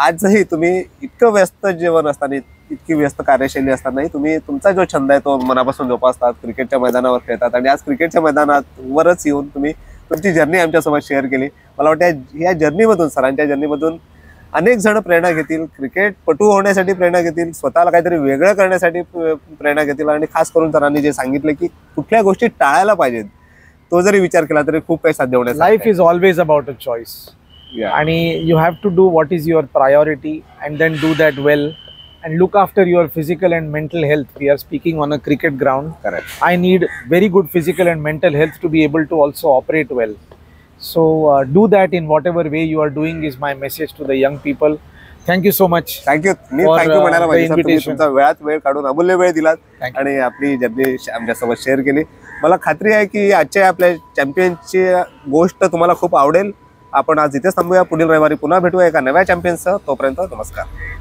आजही तुम्ही इतकं व्यस्त जीवन असताना, इतकी व्यस्त कार्यशैली असतानाही तुम्ही तुमचा जो छंद आहे तो मनापासून जोपासतात, क्रिकेटच्या मैदानावर खेळतात. आणि आज क्रिकेटच्या मैदानावरच येऊन तुम्ही तुमची जर्नी आमच्यासोबत शेअर केली. मला वाटतं या जर्नीमधून, सरांच्या जर्नीमधून अनेक जण प्रेरणा घेतील, क्रिकेटपटू होण्यासाठी प्रेरणा घेतील, स्वतःला काहीतरी वेगळं करण्यासाठी प्रेरणा घेतील. आणि खास करून सरांनी जे सांगितलं की कुठल्या गोष्टी टाळायला पाहिजेत, तो जरी विचार केला तरी खूप काही साध्य होण्याचं. Life is always about a choice. आणि you have to do what is your priority and then do that well and look after your physical and mental health. We are speaking on a cricket ground. Correct. I need very good physical and mental health to be able to also operate well. So do that in whatever way you are doing is my message to the young people. Thank you so much. Thank you. Me thank you म्हणायला पाहिजे सर, तुम्ही तुमचा वेळात वेळ काढून अमूल्य वेळ दिलात आणि आपली जर्नी आमच्यासोबत शेअर केली. मला खात्री आहे की आजच्या आपल्या चॅम्पियनची गोष्ट तुम्हाला खूप आवडेल. आपण आज इथेच थांबूया. पुढील रविवारी पुन्हा भेटूया एका नव्या चॅम्पियनसह. तोपर्यंत नमस्कार.